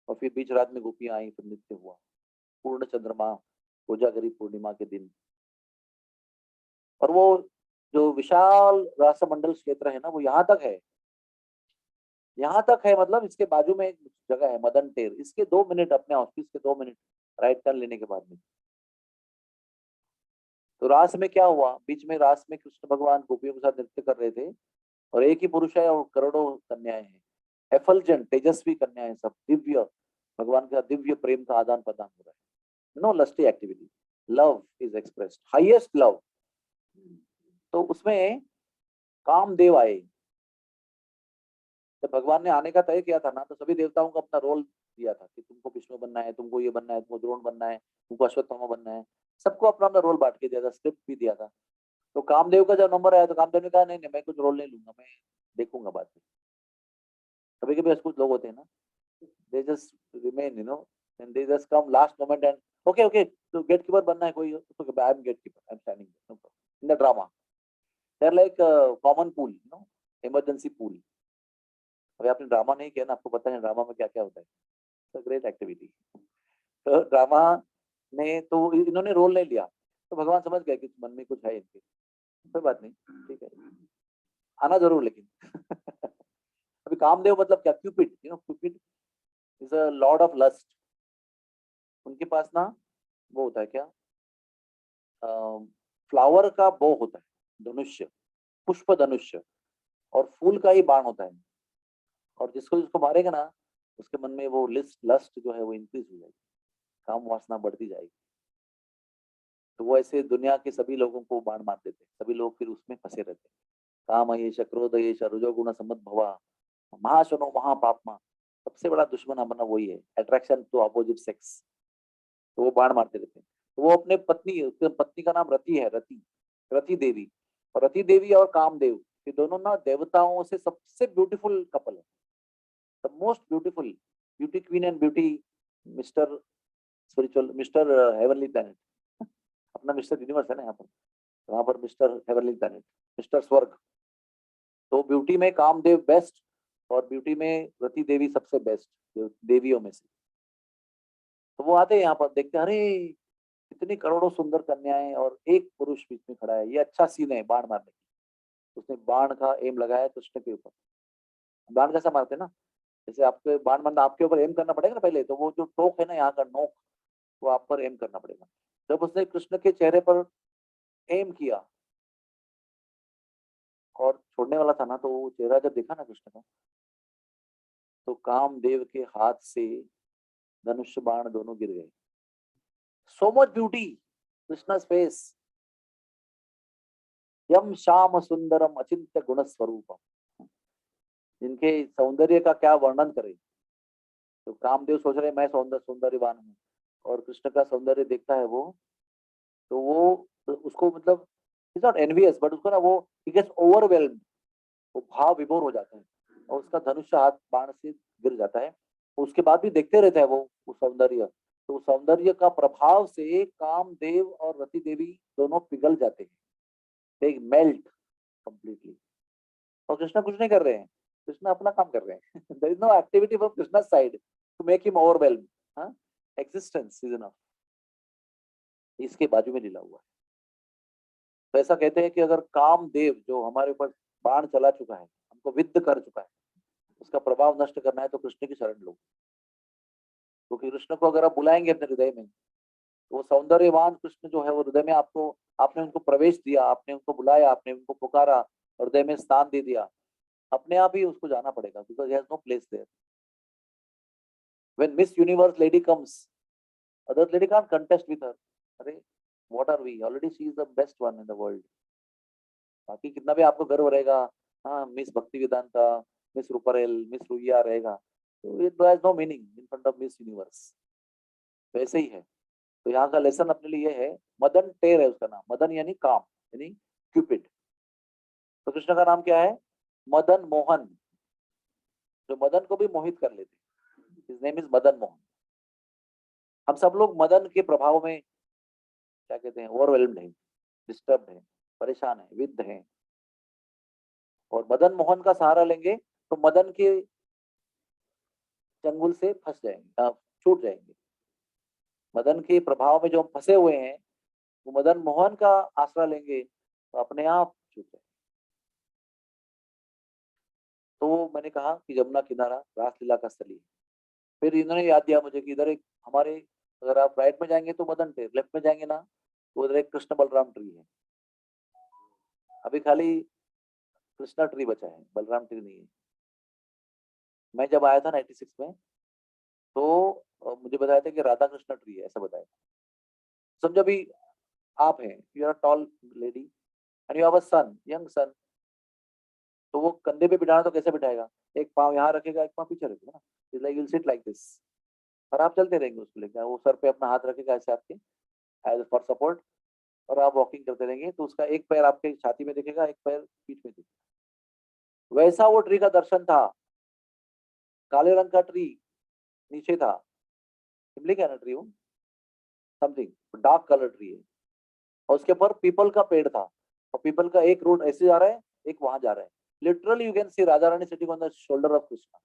और फिर बीच रात में गोपियां आई, फिर नृत्य हुआ. पूर्ण चंद्रमा, कोजागरी पूर्णिमा के दिन. और वो जो विशाल रासमंडल क्षेत्र है ना, वो यहाँ तक है, यहाँ तक है. मतलब इसके बाजू में एक जगह है मदन टेर, इसके 2 मिनट अपने ऑफिस के 2 मिनट राइट टर्न लेने के बाद में. तो रास में क्या हुआ, बीच में रास में कृष्ण भगवान गोपियों के साथ नृत्य कर रहे थे, और एक ही पुरुष है और करोड़ों कन्याएं हैं, एफल्जेंट तेजस्वी कन्याएं, सब दिव्य, भगवान का दिव्य प्रेम का आदान प्रदान हो रहा है. No lusty activity, love is expressed, highest love. तो उसमें कामदेव आए. जब भगवान ने आने का तय किया था ना, तो सभी देवताओं को अपना रोल दिया था कि तुमको विष्णु बनना है, तुमको ये बनना है, तुमको द्रोण बनना है, तुमको अश्वत्थामा बनना है. सबको अपना अपना रोल बांट के दिया था, स्क्रिप्ट भी दिया था. तो कामदेव का जब नंबर आया तो कामदेव ने कहा नहीं नहीं, मैं कुछ रोल नहीं लूंगा, मैं देखूंगा बाद में. कभी कभी कुछ लोग होते हैं ना, they just remain, you know, and they just come last moment and okay okay, तो गेट कीपर बनना है कोई, तो I am gate keeper, I am standing in the drama. They are like common pool, you know, emergency pool. अभी आपने ड्रामा नहीं किया ना, आपको पता है ड्रामा में क्या क्या होता है. Great activity. तो ड्रामा में तो इन्होंने रोल नहीं लिया, तो भगवान समझ गए कि मन में कुछ है इनके. कोई बात नहीं, ठीक है, आना जरूर. लेकिन अभी कामदेव मतलब क्या, cupid, you know, cupid is a lord of lust. उनके पास ना वो होता है क्या, फ्लावर का बो होता है, धनुष्य, पुष्प धनुष्य, और फूल का ही बाण होता है. और जिसको जिसको मारेगा ना, उसके मन में वो लस्ट जो है वो इंक्रीज हो जाएगी, काम वासना बढ़ती जाएगी. तो वो ऐसे दुनिया के सभी लोगों को बाण मार देते हैं, सभी लोग फिर उसमें फंसे रहते हैं. काम येष क्रोध येष रजोगुण सम्मद्भवा महाशनो महापापमा. सबसे बड़ा दुश्मन हमारा वही है, अट्रैक्शन टू अपोजिट सेक्स. तो वो बाण मारते रहते हैं. तो वो अपने पत्नी का नाम रति है, रति देवी. और रति देवी और कामदेव, ये दोनों ना देवताओं से सबसे ब्यूटीफुल कपल है, the most beautiful, beauty queen and beauty mister spiritual, mister heavenly planet. अपना मिस्टर यूनिवर्स है ना यहाँ पर, वहां पर मिस्टर हेवनली प्लैनेट, मिस्टर स्वर्ग. तो ब्यूटी में कामदेव बेस्ट, और ब्यूटी में रति देवी सबसे बेस्ट देवियों में से। तो वो आते हैं यहाँ पर, देखते हैं, अरे इतनी करोड़ों सुंदर कन्याएं और एक पुरुष बीच में खड़ा है, ये अच्छा सीन है बाण मारने की। उसने बाण का एम लगाया कृष्ण के ऊपर। बाण कैसा मारते हैं ना, जैसे आपके बाण मारना, आपके ऊपर एम करना पड़ेगा ना पहले, तो वो जो टोक है ना यहाँ का नोक, वो आप पर एम करना पड़ेगा। जब उसने कृष्ण के चेहरे पर एम किया और छोड़ने वाला था ना, तो वो चेहरा जब देखा ना कृष्ण का, तो कामदेव के हाथ से धनुष बाण दोनों गिर गए। So much beauty Krishna face, यम श्याम सुंदरम अचिंत्य गुण स्वरूपम। जिनके सौंदर्य का क्या वर्णन करे। तो कामदेव सोच रहे मैं सौंदर्यवान हूँ, और कृष्ण का सौंदर्य देखता है वो, तो वो तो उसको मतलब इज नॉट एनवियस, बट उसको ना वो ही गेट्स ओवरवेल्म्ड, वो भाव विभोर हो जाता है, और उसका धनुष हाथ बाण से गिर जाता है। उसके बाद भी देखते रहता है वो सौंदर्य। तो सौंदर्य का प्रभाव से कामदेव और रति देवी दोनों पिघल जाते हैं, दे मेल्ट कंप्लीटली। और कृष्णा कुछ नहीं कर रहे हैं, कृष्णा अपना काम कर रहे हैं। There is no activity from Krishna side to make him overwhelm. हाँ, एक्जिस्टेंस इज इनफ। इसके बाजू में लीला हुआ है। तो ऐसा कहते हैं कि अगर कामदेव जो हमारे ऊपर बाण चला चुका है, हमको विद्ध कर चुका है, उसका प्रभाव नष्ट करना है तो कृष्ण की शरण लो। क्योंकि कृष्ण को अगर आप बुलाएंगे अपने हृदय में, तो वो सौंदर्यवान कृष्ण जो है वो हृदय में आपको, आपने उनको प्रवेश दिया, आपने उनको बुलाया, आपने उनको पुकारा, हृदय में स्थान दे दिया, अपने आप ही उसको जाना पड़ेगा, because he has no place there. When Miss Universe lady comes, other lady can't contest with her. अरे what are we, already she is the best one in the world. बाकी कितना भी आपको गर्व रहेगा, हाँ miss Bhakti Vedanta, miss Ruparel, miss Ruia रहेगा, तो it has no meaning in front of Miss Universe. वैसे ही है। तो यहाँ का लेसन अपने लिए है, मदन टेर है उसका नाम, मदन यानी काम, यानी क्यूपिड। तो कृष्ण का नाम क्या है? मदन मोहन, जो मदन को भी मोहित कर लेते। His name is Madan Mohan. हम सब लोग मदन के प्रभाव में क्या कहते हैं, ओवरवेल्म्ड है, डिस्टर्ब है, परेशान है, विद्ध है। और मदन मोहन का सहारा लेंगे तो मदन के चंगुल से फंस जाएंगे, छूट जाएंगे। मदन के प्रभाव में जो हम फंसे हुए हैं, वो मदन मोहन का आसरा लेंगे तो अपने आप छूट जाएंगे। तो मैंने कहा कि जमुना किनारा रासलीला का स्थली है। फिर इन्होंने याद दिया मुझे कि इधर एक हमारे, अगर आप राइट में जाएंगे तो मदन टेर, लेफ्ट में जाएंगे ना तो उधर एक कृष्ण बलराम ट्री है। अभी खाली कृष्णा ट्री बचा है, बलराम ट्री नहीं है। मैं जब आया था 96 में, तो मुझे बताया था कि राधा कृष्ण ट्री है, ऐसा बताया था। समझो अभी आप हैं, you are tall lady and you have a son, young son, तो वो कंधे पे बिठाना तो कैसे बिठाएगा? एक पाँव यहाँ रखेगा, एक पाँव पीछे रखेगा ना, it's like you will sit like this, और आप चलते रहेंगे उसको लेकर, वो सर पे अपना हाथ रखेगा ऐसे आपके, एज फॉर सपोर्ट, और आप वॉकिंग करते रहेंगे, तो उसका एक पैर आपके छाती में दिखेगा, एक पैर पीठ में दिखेगा। वैसा वो ट्री का दर्शन था। काले रंग का ट्री नीचे था, इमली क्या ना ट्री, वो समथिंग डार्क कलर ट्री है, और उसके ऊपर पीपल का पेड़ था, और पीपल का एक रूट ऐसे जा रहा है, एक वहां जा रहा है। Literally you can see Radha Rani sitting on the shoulder of Krishna.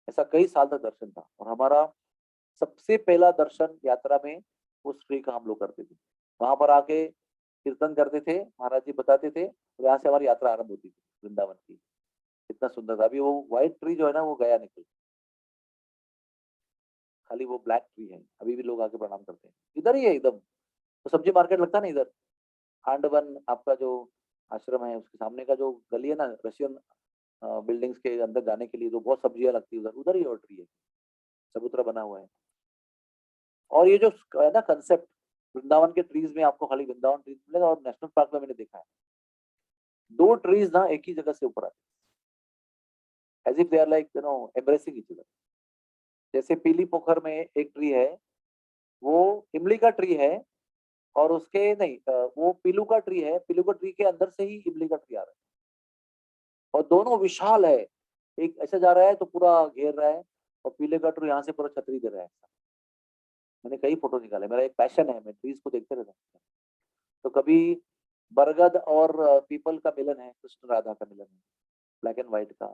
ऐसा कई साल तक दर्शन था, और हमारा सबसे पहला दर्शन यात्रा में उस ट्री का हम लोग करते थे। वहां पर आके कीर्तन करते थे, महाराज जी बताते थे, और यहाँ से हमारी यात्रा आरंभ होती थी वृंदावन की। इतना सुंदर था। अभी वो व्हाइट ट्री जो है ना, वो गया निकल, खाली वो ब्लैक ट्री है। अभी भी लोग आके प्रणाम करते हैं, इधर ही है एकदम। तो सब्जी मार्केट लगता है ना इधर, खांडवन आपका जो आश्रम है उसके सामने का जो गली है ना, रशियन बिल्डिंग्स के अंदर जाने के लिए, जो बहुत सब्जियां लगती है उधर, उधर ही और ट्री है, चबूतरा बना हुआ है। और ये जो है ना कंसेप्ट, वृंदावन के ट्रीज में आपको खाली वृंदावन ट्रीज मिलेगा, और नेशनल पार्क में मैंने देखा है दो ट्रीज ना एक ही जगह से ऊपर आते हैं, as if they are like you know embracing each other. जैसे पीली पोखर में एक ट्री है, वो इमली का ट्री है, और उसके नहीं वो पीलू का ट्री है, पीलू का ट्री के अंदर से ही इमली का ट्री आ रहा है, और दोनों विशाल है। एक ऐसे जा रहा है तो पूरा घेर रहा है, और पीले का ट्री यहाँ से पूरा छतरी दे रहा है। मैंने कई फोटो निकाले, मेरा एक पैशन है, मैं ट्रीज को देखते रहता हूँ। तो कभी बरगद और पीपल का मिलन है, कृष्ण राधा का मिलन है, ब्लैक एंड व्हाइट का।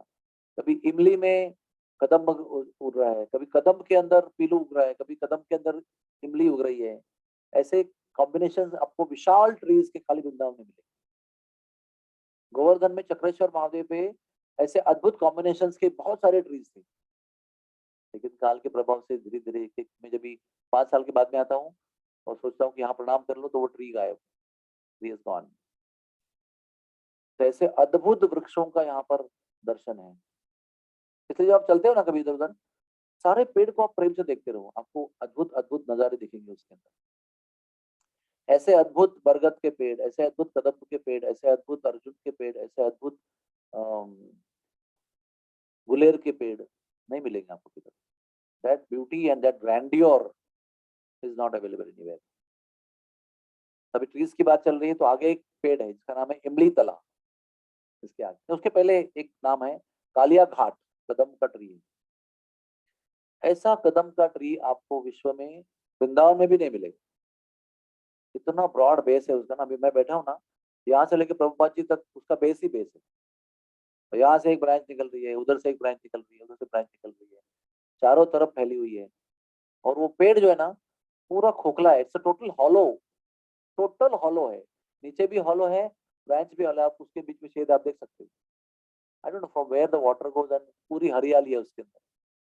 कभी इमली में कदम उग रहा है, कभी कदम के अंदर पीलू उग रहा है, कभी कदम के अंदर इमली उग रही है। ऐसे कॉम्बिनेशन आपको विशाल ट्रीज के खाली वृंदावन में मिलेंगे। गोवर्धन में चक्रेश्वर महादेव पे ऐसे अद्भुत कॉम्बिनेशन के बहुत सारे ट्रीज थे, लेकिन काल के प्रभाव से धीरे धीरे एक मैं जब भी 5 साल के बाद में आता हूँ और सोचता हूँ कि यहाँ प्रणाम कर लो तो वो ट्री गायब, ट्री इज गॉन। तो ऐसे अद्भुत वृक्षों का यहाँ पर दर्शन है। इसलिए जब आप चलते हो ना कभी इधर उधर, सारे पेड़ को आप प्रेम से देखते रहो, आपको अद्भुत अद्भुत नजारे दिखेंगे उसके अंदर। ऐसे अद्भुत बरगद के पेड़, ऐसे अद्भुत कदम के पेड़, ऐसे अद्भुत अर्जुन के पेड़, ऐसे अद्भुत गुलेर के पेड़ नहीं मिलेंगे आपको किधर। That beauty and that grandeur is not available anywhere. अभी ट्रीज की बात चल रही है तो आगे एक पेड़ है जिसका नाम है इमली तला, इसके आगे तो उसके पहले एक नाम है कालिया घाट, कदम का ट्री है। ऐसा कदम का ट्री आपको विश्व में वृंदावन में भी नहीं मिलेगा। इतना ब्रॉड बेस है उसका ना, अभी मैं बैठा हूँ ना, यहाँ से लेके प्रभुपाद जी तक उसका बेस ही बेस है। तो यहाँ से एक ब्रांच निकल रही है, उधर से एक ब्रांच निकल रही है, उधर से ब्रांच निकल रही है, चारों तरफ फैली हुई है। और वो पेड़ जो है ना पूरा खोखला है, it's total hollow, total hollow है, नीचे भी हॉलो है, ब्रांच भी हॉलो है, आप उसके बीच में शेड आप देख सकते हो। I don't know from where the water goes and पूरी हरियाली है उसके अंदर,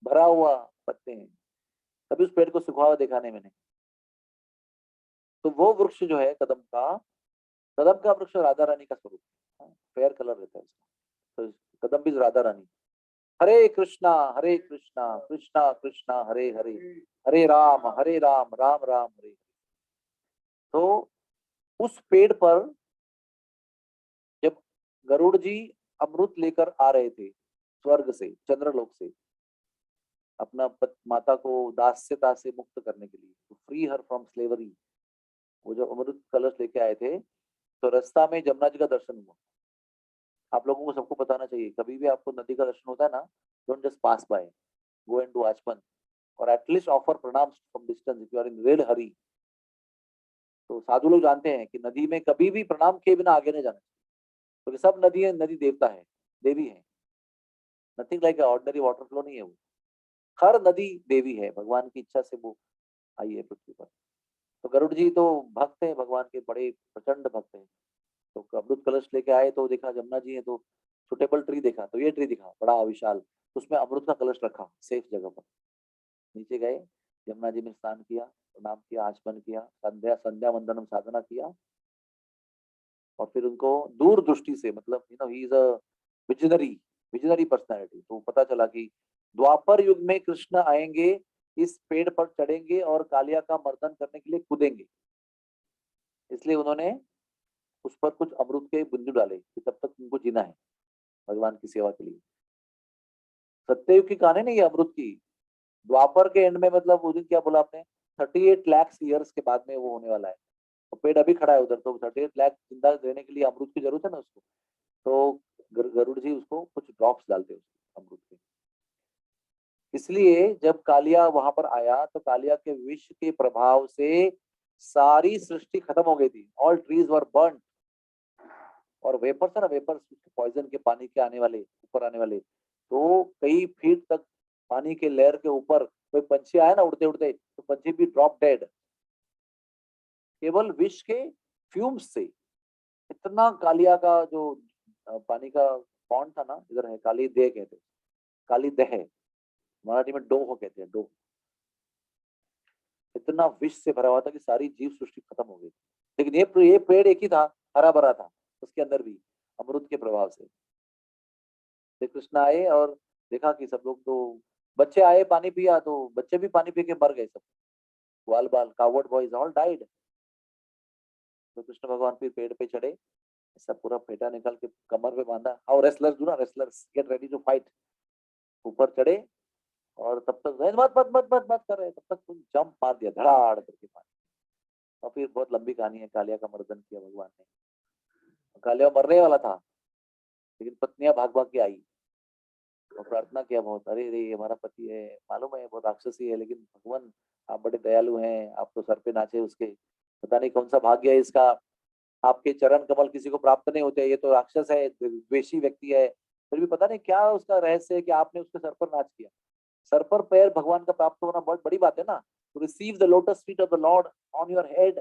भरा हुआ पत्ते हैं। कभी उस पेड़ को सूखा हुआ देखा नहीं मैंने। तो वो वृक्ष जो है कदम का वृक्ष राधा रानी का स्वरूप है, फेयर कलर रहता है उसका। तो कदम भी राधा रानी। हरे कृष्णा कृष्णा कृष्णा हरे हरे, हरे राम राम राम हरे। तो उस पेड़ पर जब गरुड़ जी अमृत लेकर आ रहे थे स्वर्ग से, चंद्रलोक से, अपना माता को दास्यता से मुक्त करने के लिए, तो फ्री हर फ्रॉम स्लेवरी, वो जो अमृत कलश लेके आए थे, तो रास्ता में जमुना जी का दर्शन हुआ। आप लोगों को सबको बताना चाहिए, कभी भी आपको नदी का दर्शन होता है ना, don't just pass by, go and do achaman और at least offer pranam from distance if you are in real hurry. तो साधु लोग जानते हैं कि नदी में कभी भी प्रणाम किए बिना आगे नहीं जाना, क्योंकि सब नदी है, नदी देवता है, देवी है, nothing like ordinary water flow नहीं है वो। हर नदी देवी है, भगवान की इच्छा से वो आई है पृथ्वी पर। तो गरुड़ जी तो भक्त है भगवान के, बड़े प्रचंड भक्त हैं। तो अमृत कलश लेके आए तो देखा जमुना जी है, तो सुटेबल ट्री देखा, तो ये ट्री दिखा बड़ा विशाल, तो उसमें अमृत का कलश रखा सेफ जगह पर। नीचे गए, यमुना जी में स्नान किया, प्रणाम किया, आचमन किया, संध्या संध्या वंदनम साधना किया, और फिर उनको दूर दृष्टि से, मतलब you know he is a visionary visionary personality, तो पता चला कि द्वापर युग में कृष्ण आएंगे, इस पेड़ पर चढ़ेंगे और कालिया का मर्दन करने के लिए कूदेंगे। इसलिए उन्होंने उस पर कुछ अमृत के बिंदु डाले कि तब तक उनको जीना है भगवान की सेवा के लिए। सत्ययुग की कहानी नहीं है अमृत की, द्वापर के एंड में, मतलब उस दिन क्या बोला आपने, 38 लाख ईयर्स के बाद में वो होने वाला है। तो पेड़ अभी खड़ा है उधर, तो 38 लाख जिंदा रहने के लिए अमृत की जरूरत है ना उसको। तो गरुड़ जी उसको कुछ ड्रॉप्स डालते हैं अमृत के। इसलिए जब कालिया वहां पर आया तो कालिया के विष के प्रभाव से सारी सृष्टि खत्म हो गई थी, ऑल ट्रीज वर बर्न। और वेपर्स है ना, वेपर्स पॉइजन के, पानी के आने वाले, ऊपर आने वाले, तो कई फीट तक पानी के लेयर के ऊपर कोई पंछी आया ना उड़ते उड़ते, तो पंछी भी ड्रॉप डेड, केवल विष के फ्यूम्स से। इतना कालिया का जो पानी का पॉन्ड था ना, इधर है काली देह कहते, काली दह, मराठी में डोह कहते हैं, डोह। इतना विष से भरा हुआ था कि सारी जीव सृष्टि खत्म हो गई। लेकिन ये पेड़ एक ही था, हरा भरा था, उसके अंदर भी अमृत के प्रभाव से। श्री कृष्ण आए और देखा कि सब लोग, तो बच्चे आए पानी पिया, तो बच्चे भी पानी पी के मर गए सब, ग्वाल बाल कावर्ड बॉयज ऑल डाइड। तो कृष्ण भगवान फिर पेड़ पे चढ़े, ऐसा पूरा फेटा निकाल के कमर पे बांधा, और रेसलर्स डू ना, wrestlers get ready to fight, ऊपर चढ़े और तब तक मत मत मत मत मत कर रहे, तब तक तुम जंप मार दिया धड़ाड़ करके पानी। और फिर बहुत लंबी कहानी है, कालिया का मर्दन किया भगवान ने। कालिया मरने वाला था, लेकिन पत्नियां भाग भाग के आई और प्रार्थना किया बहुत, अरे रे हमारा पति है, मालूम है बहुत राक्षसी है, लेकिन भगवान आप बड़े दयालु हैं, आप तो सर पे नाचे उसके, पता नहीं कौन सा भाग्य है इसका, आपके चरण कमल किसी को प्राप्त नहीं होते, ये तो राक्षस है, द्वेषी व्यक्ति है, फिर भी पता नहीं क्या उसका रहस्य है कि आपने उसके सर पर नाच किया। सर पर पैर भगवान का प्राप्त होना बहुत बड़ी बात है ना। To receive the lotus feet of the lord on your head.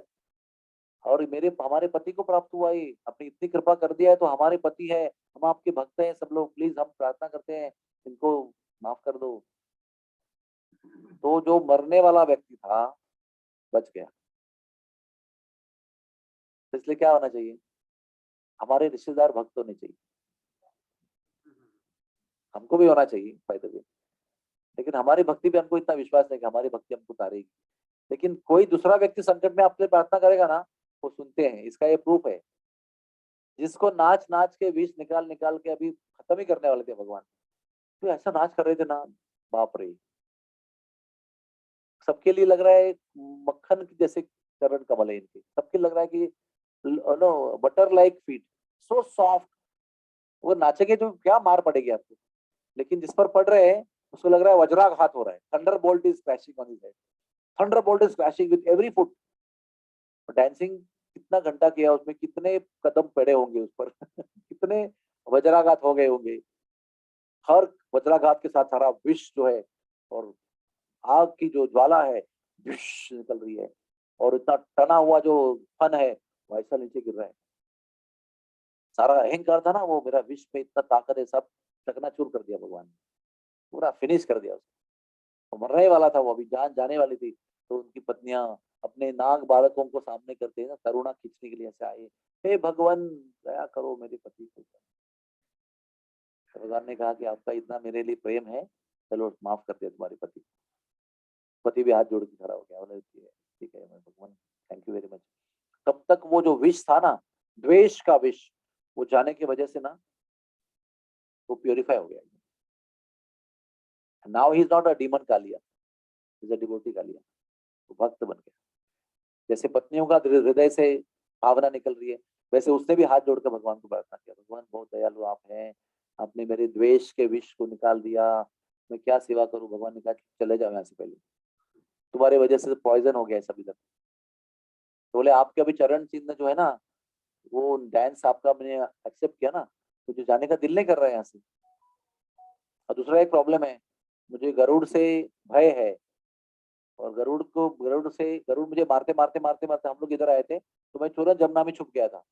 और मेरे हमारे पति को प्राप्त हुआ, ये आपने इतनी कृपा कर दिया है तो हमारे पति है, हम आपके भक्त हैं सब लोग, प्लीज हम प्रार्थना करते हैं इनको माफ कर दो। तो जो मरने वाला व्यक्ति था बच गया। तो इसलिए क्या होना चाहिए, हमारे रिश्तेदार भक्त होने चाहिए, हमको भी होना चाहिए फायदे भी। लेकिन हमारी भक्ति पे हमको इतना विश्वास है कि हमारी भक्ति हमको उतारेगी। लेकिन कोई दूसरा व्यक्ति संकट में आपसे प्रार्थना करेगा ना, वो सुनते हैं, इसका ये प्रूफ है। जिसको नाच नाच के विष निकाल निकाल के अभी खत्म ही करने वाले थे भगवान, तो ऐसा नाच कर रहे थे ना, बाप रे। सबके लिए लग रहा है मक्खन की जैसे चरण कमल है इनके, सबके लग रहा है कि no butter like feet, so soft. वो नाचेंगे तो क्या मार पड़ेगी आपको, लेकिन जिस पर पड़ रहे हैं उसको लग रहा है वज्राघात हो रहा है। Thunder bolt is crashing on his head, thunder bolt is crashing with every foot. Dancing कितना घंटा किया उसमें, कितने कदम पड़े होंगे उस पर कितने वज्राघात हो गए होंगे। हर वज्राघात के साथ सारा विष जो है और आग की जो ज्वाला है विष निकल रही है, और इतना टना हुआ जो फन है वो ऐसा नीचे गिर रहा है। सारा अहंकार था ना, वो मेरा विष में इतना ताकत है, सब चकनाचूर कर दिया भगवान ने, पूरा फिनिश कर दिया उसको। वो मरने वाला था, वो अभी जान जाने वाली थी। तो उनकी पत्नियां अपने नाग बालकों को सामने करते हैं ना, करुणा खींचने के लिए ऐसे आए, हे भगवान दया करो मेरे पति को। तो भगवान ने कहा कि आपका इतना मेरे लिए प्रेम है, चलो माफ कर दिया तुम्हारे पति। पति भी हाथ जोड़ के खड़ा हो गया, बोले ठीक है मैं भगवान, थैंक यू वेरी मच। तब तक वो जो विष था ना, द्वेष का विष, वो जाने की वजह से ना वो प्योरीफाई हो गया। Now he is not a demon Kaliya, is a devotee Kaliya, वो भक्त बन गया। जैसे पत्नियों का हृदय से भावना निकल रही है, वैसे उसने भी हाथ जोड़कर भगवान को प्रार्थना किया, भगवान बहुत दयालु आप हैं, आपने मेरे द्वेष के विष को निकाल दिया, मैं क्या सेवा करूं। भगवान ने कहा चले जाओ यहाँ से, पहले तुम्हारे वजह से पॉइजन हो गया है सब इधर। तो बोले आपके अभी चरण चिन्ह जो है ना, वो डांस आपका मैंने एक्सेप्ट किया ना, मुझे जाने का दिल नहीं कर रहा है यहाँ से। और दूसरा एक प्रॉब्लम है, मुझे गरुड़ से भय है, और गरुड़ मुझे मारते मारते मारते मारते, हम लोग इधर आए थे तो मैं तुरंत जमुना में छुप गया था।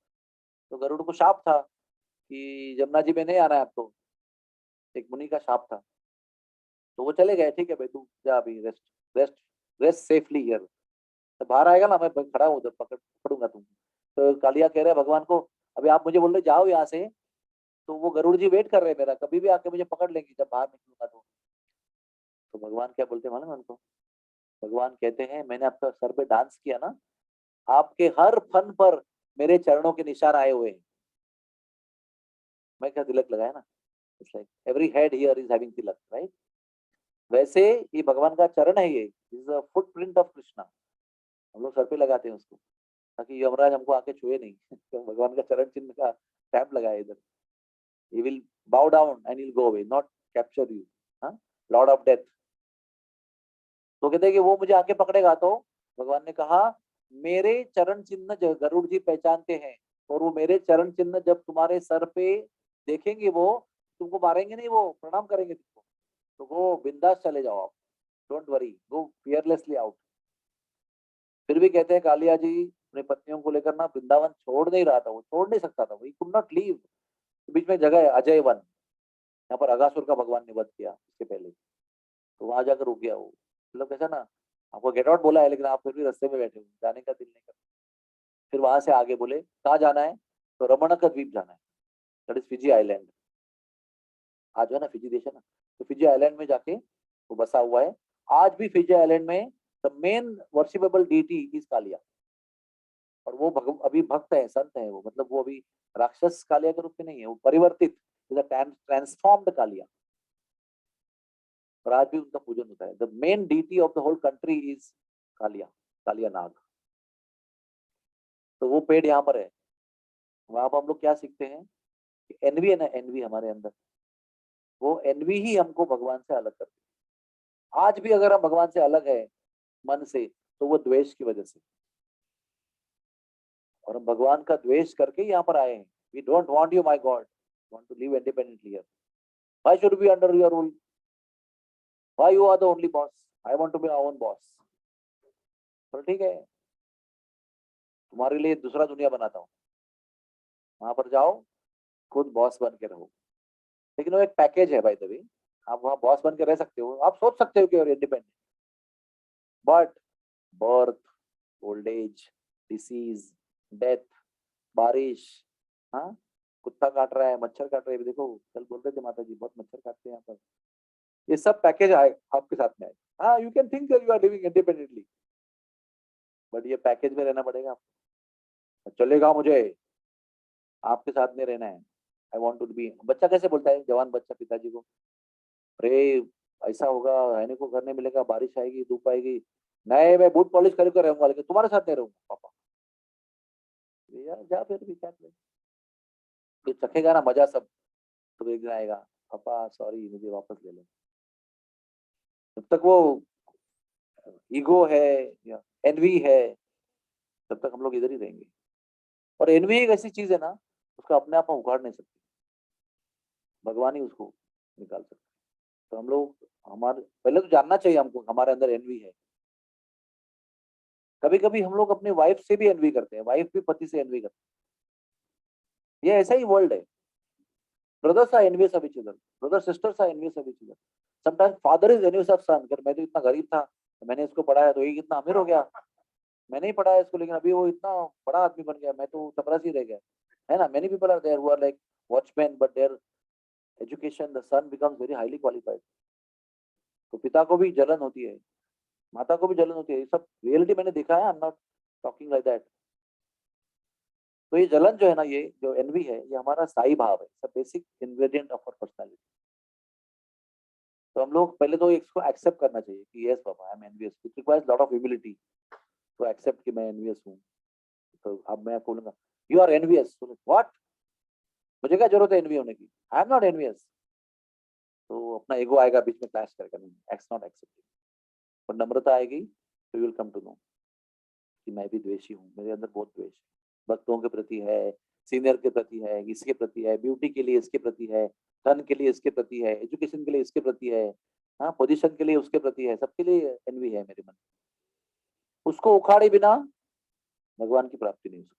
तो गरुड़ को शाप था कि जमुना जी में नहीं आना है आपको, एक मुनि का शाप था। तो वो चले गए, ठीक है भाई तू जा अभी rest, rest rest safely here. तो बाहर आएगा ना, मैं खड़ा हूँ उधर, पकड़ूंगा तुम। तो कालिया कह रहे भगवान को, अभी आप मुझे बोल रहे जाओ यहाँ से, तो वो गरुड़ जी वेट कर रहे हैं मेरा, कभी भी आके मुझे पकड़ लेंगे जब बाहर निकलूंगा तो भगवान क्या बोलते मालूम है उनको? भगवान कहते हैं मैंने आपका सर पे डांस किया ना, आपके हर फन पर मेरे चरणों के निशान आए हुए हैं। मैं क्या तिलक लगाया ना, it's like every head here is having Tilak, right? वैसे ये भगवान का चरण है, ये is a footprint of Krishna. हम लोग सर पे लगाते हैं उसको ताकि यमराज हमको आके छुए नहीं तो भगवान का चरण चिन्ह का स्टैम्प लगाया इधर। ही विल बाउ down and will go away, not capture you, हाँ, लॉर्ड ऑफ डेथ। तो कहते हैं कि वो मुझे आके पकड़ेगा, तो भगवान ने कहा मेरे चरण चिन्ह गरुड़ जी पहचानते हैं, और वो मेरे चरण चिन्ह जब तुम्हारे सर पे देखेंगे वो तुमको मारेंगे नहीं, वो प्रणाम करेंगे तुमको। तो वो बिंदास चले जाओ आप, don't worry, go fearlessly out. फिर भी कहते हैं कालिया जी अपनी पत्नियों को लेकर ना वृंदावन छोड़ नहीं रहा था, वो छोड़ नहीं सकता था, वही कुड नॉट लीव। बीच में जगह है अजय वन, यहाँ पर अगासुर का भगवान ने वध किया इसके पहले, तो वहां जाकर रुक गया वो। मतलब कैसा ना, आपको गेट आउट बोला है लेकिन आप फिर भी रास्ते में बैठे हो, जाने का दिल नहीं करता। फिर वहां से आगे बोले कहाँ जाना है, तो रमण का द्वीप जाना है, दैट इज फिजी आइलैंड। आज जो है ना फिजी देश है ना, तो फिजी आइलैंड में जाके वो बसा हुआ है। आज भी फिजी आइलैंड में the main worshipable deity is Kaliya. और वो अभी भक्त है, संत है वो, मतलब वो अभी राक्षस कालिया के रूप में नहीं है, वो परिवर्तित इज अ ट्रांसफॉर्म्ड कालिया। और आज भी उनका पूजन होता है। The main deity of the whole country is Kaliya, Kaliya Nag. तो वो पेड़ यहाँ पर है। वहां पर हम लोग क्या सीखते हैं कि एनवी है ना, एनवी हमारे अंदर, वो एनवी ही हमको भगवान से अलग करती है। आज भी अगर हम भगवान से अलग है मन से, तो वो द्वेष की वजह से। और हम भगवान का द्वेष करके यहाँ पर आए हैं। We don't want you my god, want to live independently here. Why should we be under your rule? Why you are the only boss? I want to be our own boss. तो ठीक है, तुम्हारे लिए दूसरा दुनिया बनाता हूँ, वहां पर जाओ, खुद बॉस बन के रहो। लेकिन वो एक पैकेज है भाई, तभी आप वहां बॉस बन के रह सकते हो, आप सोच सकते हो कि independent, but birth, old age, disease, death, बारिश, हाँ, कुत्ता काट रहा है, मच्छर काट रहे हैं, देखो कल बोल रहे थे माता जी बहुत मच्छर काटते हैं यहाँ पर, ये सब पैकेज आए आपके साथ में आए। हाँ, you can think that you are living independently, but ये पैकेज में रहना पड़ेगा आपको। चलेगा मुझे आपके साथ में रहना है, आई वॉन्ट टू बी। बच्चा कैसे बोलता है, जवान बच्चा पिताजी को, अरे ऐसा होगा, रहने को घर नहीं मिलेगा, बारिश आएगी, धूप आएगी, नहीं मैं बूट पॉलिश करके रहूंगा, लेकिन तुम्हारे साथ नहीं रहूंगा पापा। यार जा फिर भी क्या करें, तो चखेगा ना मजा सब, तो एक दिन आएगा, पापा सॉरी मुझे वापस ले लो। जब तक वो ईगो है या एनवी है, तब तक हम लोग इधर ही रहेंगे। और एनवी एक ऐसी चीज है ना, उसका अपने आप हम उखाड़ नहीं सकते, भगवान ही उसको निकाल सकते। तो हम लोग, हमारे पहले तो जानना चाहिए हमको हमारे अंदर एनवी है। कभी कभी हम लोग अपनी वाइफ से भी एनवी करते हैं, वाइफ भी पति से एनवी करते हैं, ये ऐसा ही वर्ल्ड है। Brothers are envious of each other, brother sisters are envious of each other. Sometimes father is envious of son, मैं तो इतना गरीब था, मैंने इसको पढ़ाया तो ये कितना अमीर हो गया, मैंने ही पढ़ाया इसको, लेकिन अभी वो इतना बड़ा आदमी बन गया, मैं तो चपरासी रह गया, है ना। Many people are there who are like watchman, but their education, the son becomes very highly qualified. तो पिता को भी जलन होती है, माता को भी जलन होती है, ये सब रियलिटी मैंने देखा है, I am not talking like that. तो ये जलन जो है ना, ये जो एनवी है, ये हमारा साई भाव है, basic ingredient of our personality. तो हम लोग पहले तो इसको एक्सेप्ट करना चाहिए कि yes baba I am envious, it requires lot of humility to accept कि मैं एनवियस हूँ। तो अब मैं बोलूंगा यू आर एनवियस, व्हाट, मुझे क्या जरूरत है एनवी होने की, आई एम नॉट एनवियस। तो अपना ईगो आएगा बीच में, क्लैश करेगा, नहीं एक्स नॉट एक्सेप्टिंग। और नम्रता आएगी तो you will come to know कि मैं भी द्वेषी हूँ, मेरे अंदर बहुत द्वेष है, भक्तों के प्रति है, सीनियर के प्रति है, इसके प्रति है, ब्यूटी के लिए इसके प्रति है, धन के लिए इसके प्रति है, एजुकेशन के लिए इसके प्रति है, हाँ पोजीशन के लिए उसके प्रति है, सबके लिए एनवी है मेरे मन। उसको उखाड़े बिना भगवान की प्राप्ति नहीं हो सकती,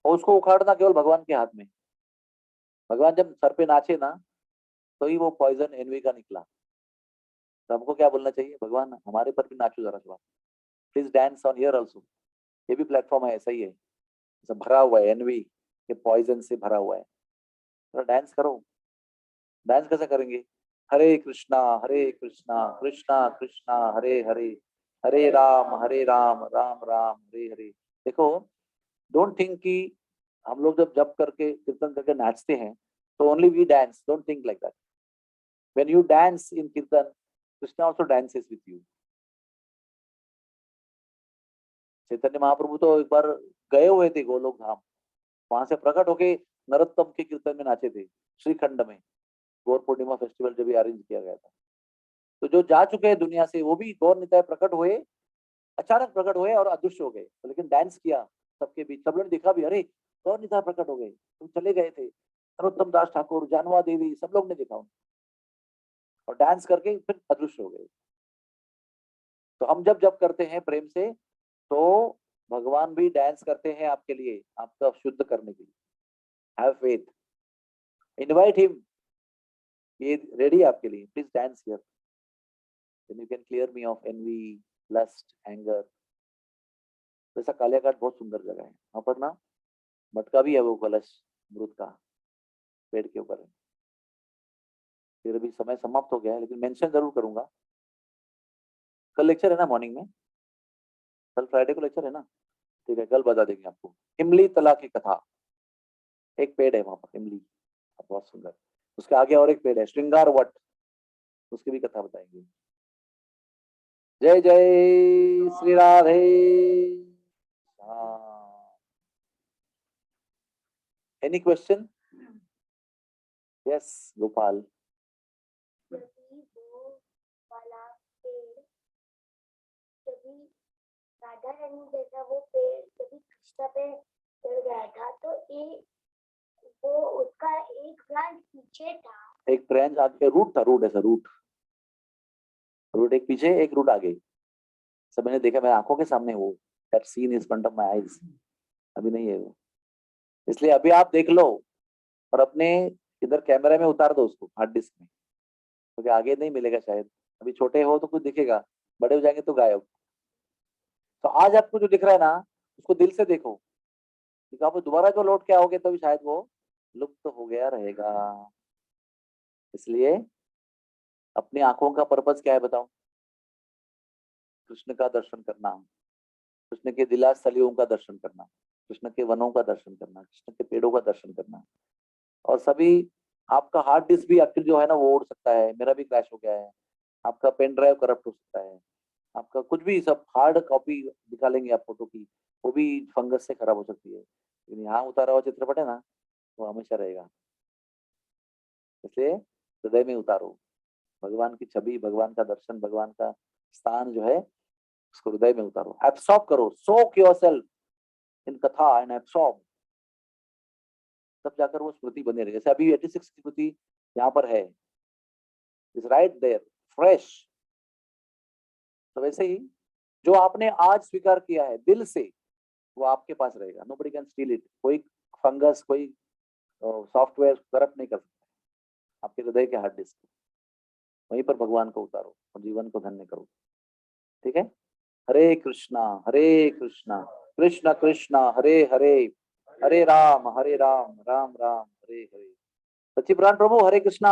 और उसको उखाड़ना केवल भगवान के हाथ में। भगवान जब सर पे नाचे ना, तो ही वो पॉइजन एनवी का निकला। तो हमको क्या बोलना चाहिए, भगवान हमारे पर भी नाचो जरा थोड़ा, please dance on here also. ये भी प्लेटफॉर्म है, ऐसा ही है, सब भरा हुआ है एनवी के पॉइजन से भरा हुआ है, थोड़ा डांस करो। डांस कैसे करेंगे, हरे कृष्णा कृष्णा कृष्णा हरे हरे, हरे राम राम राम हरे हरे। देखो, डोंट थिंक कि हम लोग जब जप करके कीर्तन करके नाचते हैं तो only we dance, don't think like that. When you dance in kirtan, Krishna also dances with you. Chaitanya Mahaprabhu तो एक बार गए हुए थे गोलोक धाम, वहां से प्रकट होके नरोत्तम के कीर्तन में नाचे थे, श्रीखंड में, गौर पूर्णिमा फेस्टिवल जब अरेंज किया गया था। तो जो जा चुके हैं दुनिया से, वो भी गौर निताय प्रकट हुए, अचानक प्रकट हुए और अदृश्य हो गए, तो लेकिन डांस किया सबके बीच, सब लोगों ने देखा भी, अरे गौर निताय प्रकट हो गए, तुम चले गए थे। नरोत्तम दास ठाकुर, जानवा देवी, सब लोग ने देखा उनको, और डांस करके फिर अदृश्य हो गए। तो हम जब जब करते हैं प्रेम से, तो भगवान भी डांस करते हैं आपके लिए, आपका शुद्ध करने के लिए। हैव फेथ, इनवाइट हिम, ये रेडी आपके लिए, please dance here, then you can clear me of envy, lust, anger. वैसा कालियाघाट बहुत सुंदर जगह है, वहां पर ना मटका भी है, वो कलश अमृत का पेड़ के ऊपर है। फिर अभी समय समाप्त हो गया है, लेकिन मेंशन जरूर करूंगा। कल लेक्चर है ना मॉर्निंग में, कल फ्राइडे को लेक्चर है ना, ठीक है, कल बता देंगे आपको। इमली तला की कथा, एक पेड़ है वहां पर इमली, बहुत सुंदर। उसके आगे और एक पेड़ है श्रृंगार वट, उसकी भी कथा बताएंगे। जय जय Shri Radhe. Any question? Yes Gopal. जभी वो वाला पेड़, जभी राधा रानी जैसा वो पेड़ जभी कृष्णा पे चढ़ गया था, तो वो उसका एक ब्रांच पीछे था एक ट्रेंच आगे, रूट था, रूट ऐसा रूट, रूट एक पीछे एक रूट आगे, सब मैंने देखा मेरे आंखों के सामने, वो that scene is front of my eyes. अभी नहीं है वो, इसलिए अभी आप देख लो और अपने इधर कैमरे में उतार दो उसको हार्ड डिस्क में, क्योंकि आगे नहीं मिलेगा शायद। अभी छोटे हो तो कुछ दिखेगा, बड़े हो जाएंगे तो गायब। तो आज आपको जो दिख रहा है ना, उसको दिल से देखो, क्योंकि आप दोबारा जो लौट के आओगे तो भी शायद वो लुप्त तो हो गया रहेगा। इसलिए अपनी आंखों का पर्पज क्या है बताओ? कृष्ण का दर्शन करना, कृष्ण के दिला स्थलियों का दर्शन करना, कृष्ण के वनों का दर्शन करना, कृष्ण के पेड़ों का दर्शन करना। और सभी, आपका हार्ड डिस्क भी आखिर जो है ना वो उड़ सकता है, मेरा भी क्रैश हो गया है, आपका पेन ड्राइव करप्ट हो सकता है, आपका कुछ भी, सब हार्ड कॉपी निकालेंगे आप फोटो की, वो भी फंगस से खराब हो सकती है, लेकिन यहाँ उतारा हुआ चित्रपट है ना, वो हमेशा रहेगा। इसलिए हृदय में उतारो भगवान की छवि, भगवान का दर्शन, भगवान का स्थान जो है उसको हृदय में उतारो, एब्सॉर्ब करो, सोक योरसेल्फ इन कथा एंड एब्सॉर्ब, तब जाकर वो स्मृति बने रहे। जैसे अभी 86 की स्मृति यहाँ पर है, इज राइट देयर फ्रेश। तो वैसे ही जो आपने आज स्वीकार किया है दिल से, वो आपके पास रहेगा, नोबडी कैन स्टील इट। कोई फंगस, कोई सॉफ्टवेयर करप्ट नहीं कर सकता आपके हृदय के हार्ड डिस्क। वहीं पर भगवान को उतारो और जीवन को धन्य करो। ठीक है? हरे कृष्णा कृष्ण कृष्ण हरे हरे, हरे राम राम राम हरे हरे। सच्ची प्राण प्रभु हरे कृष्णा।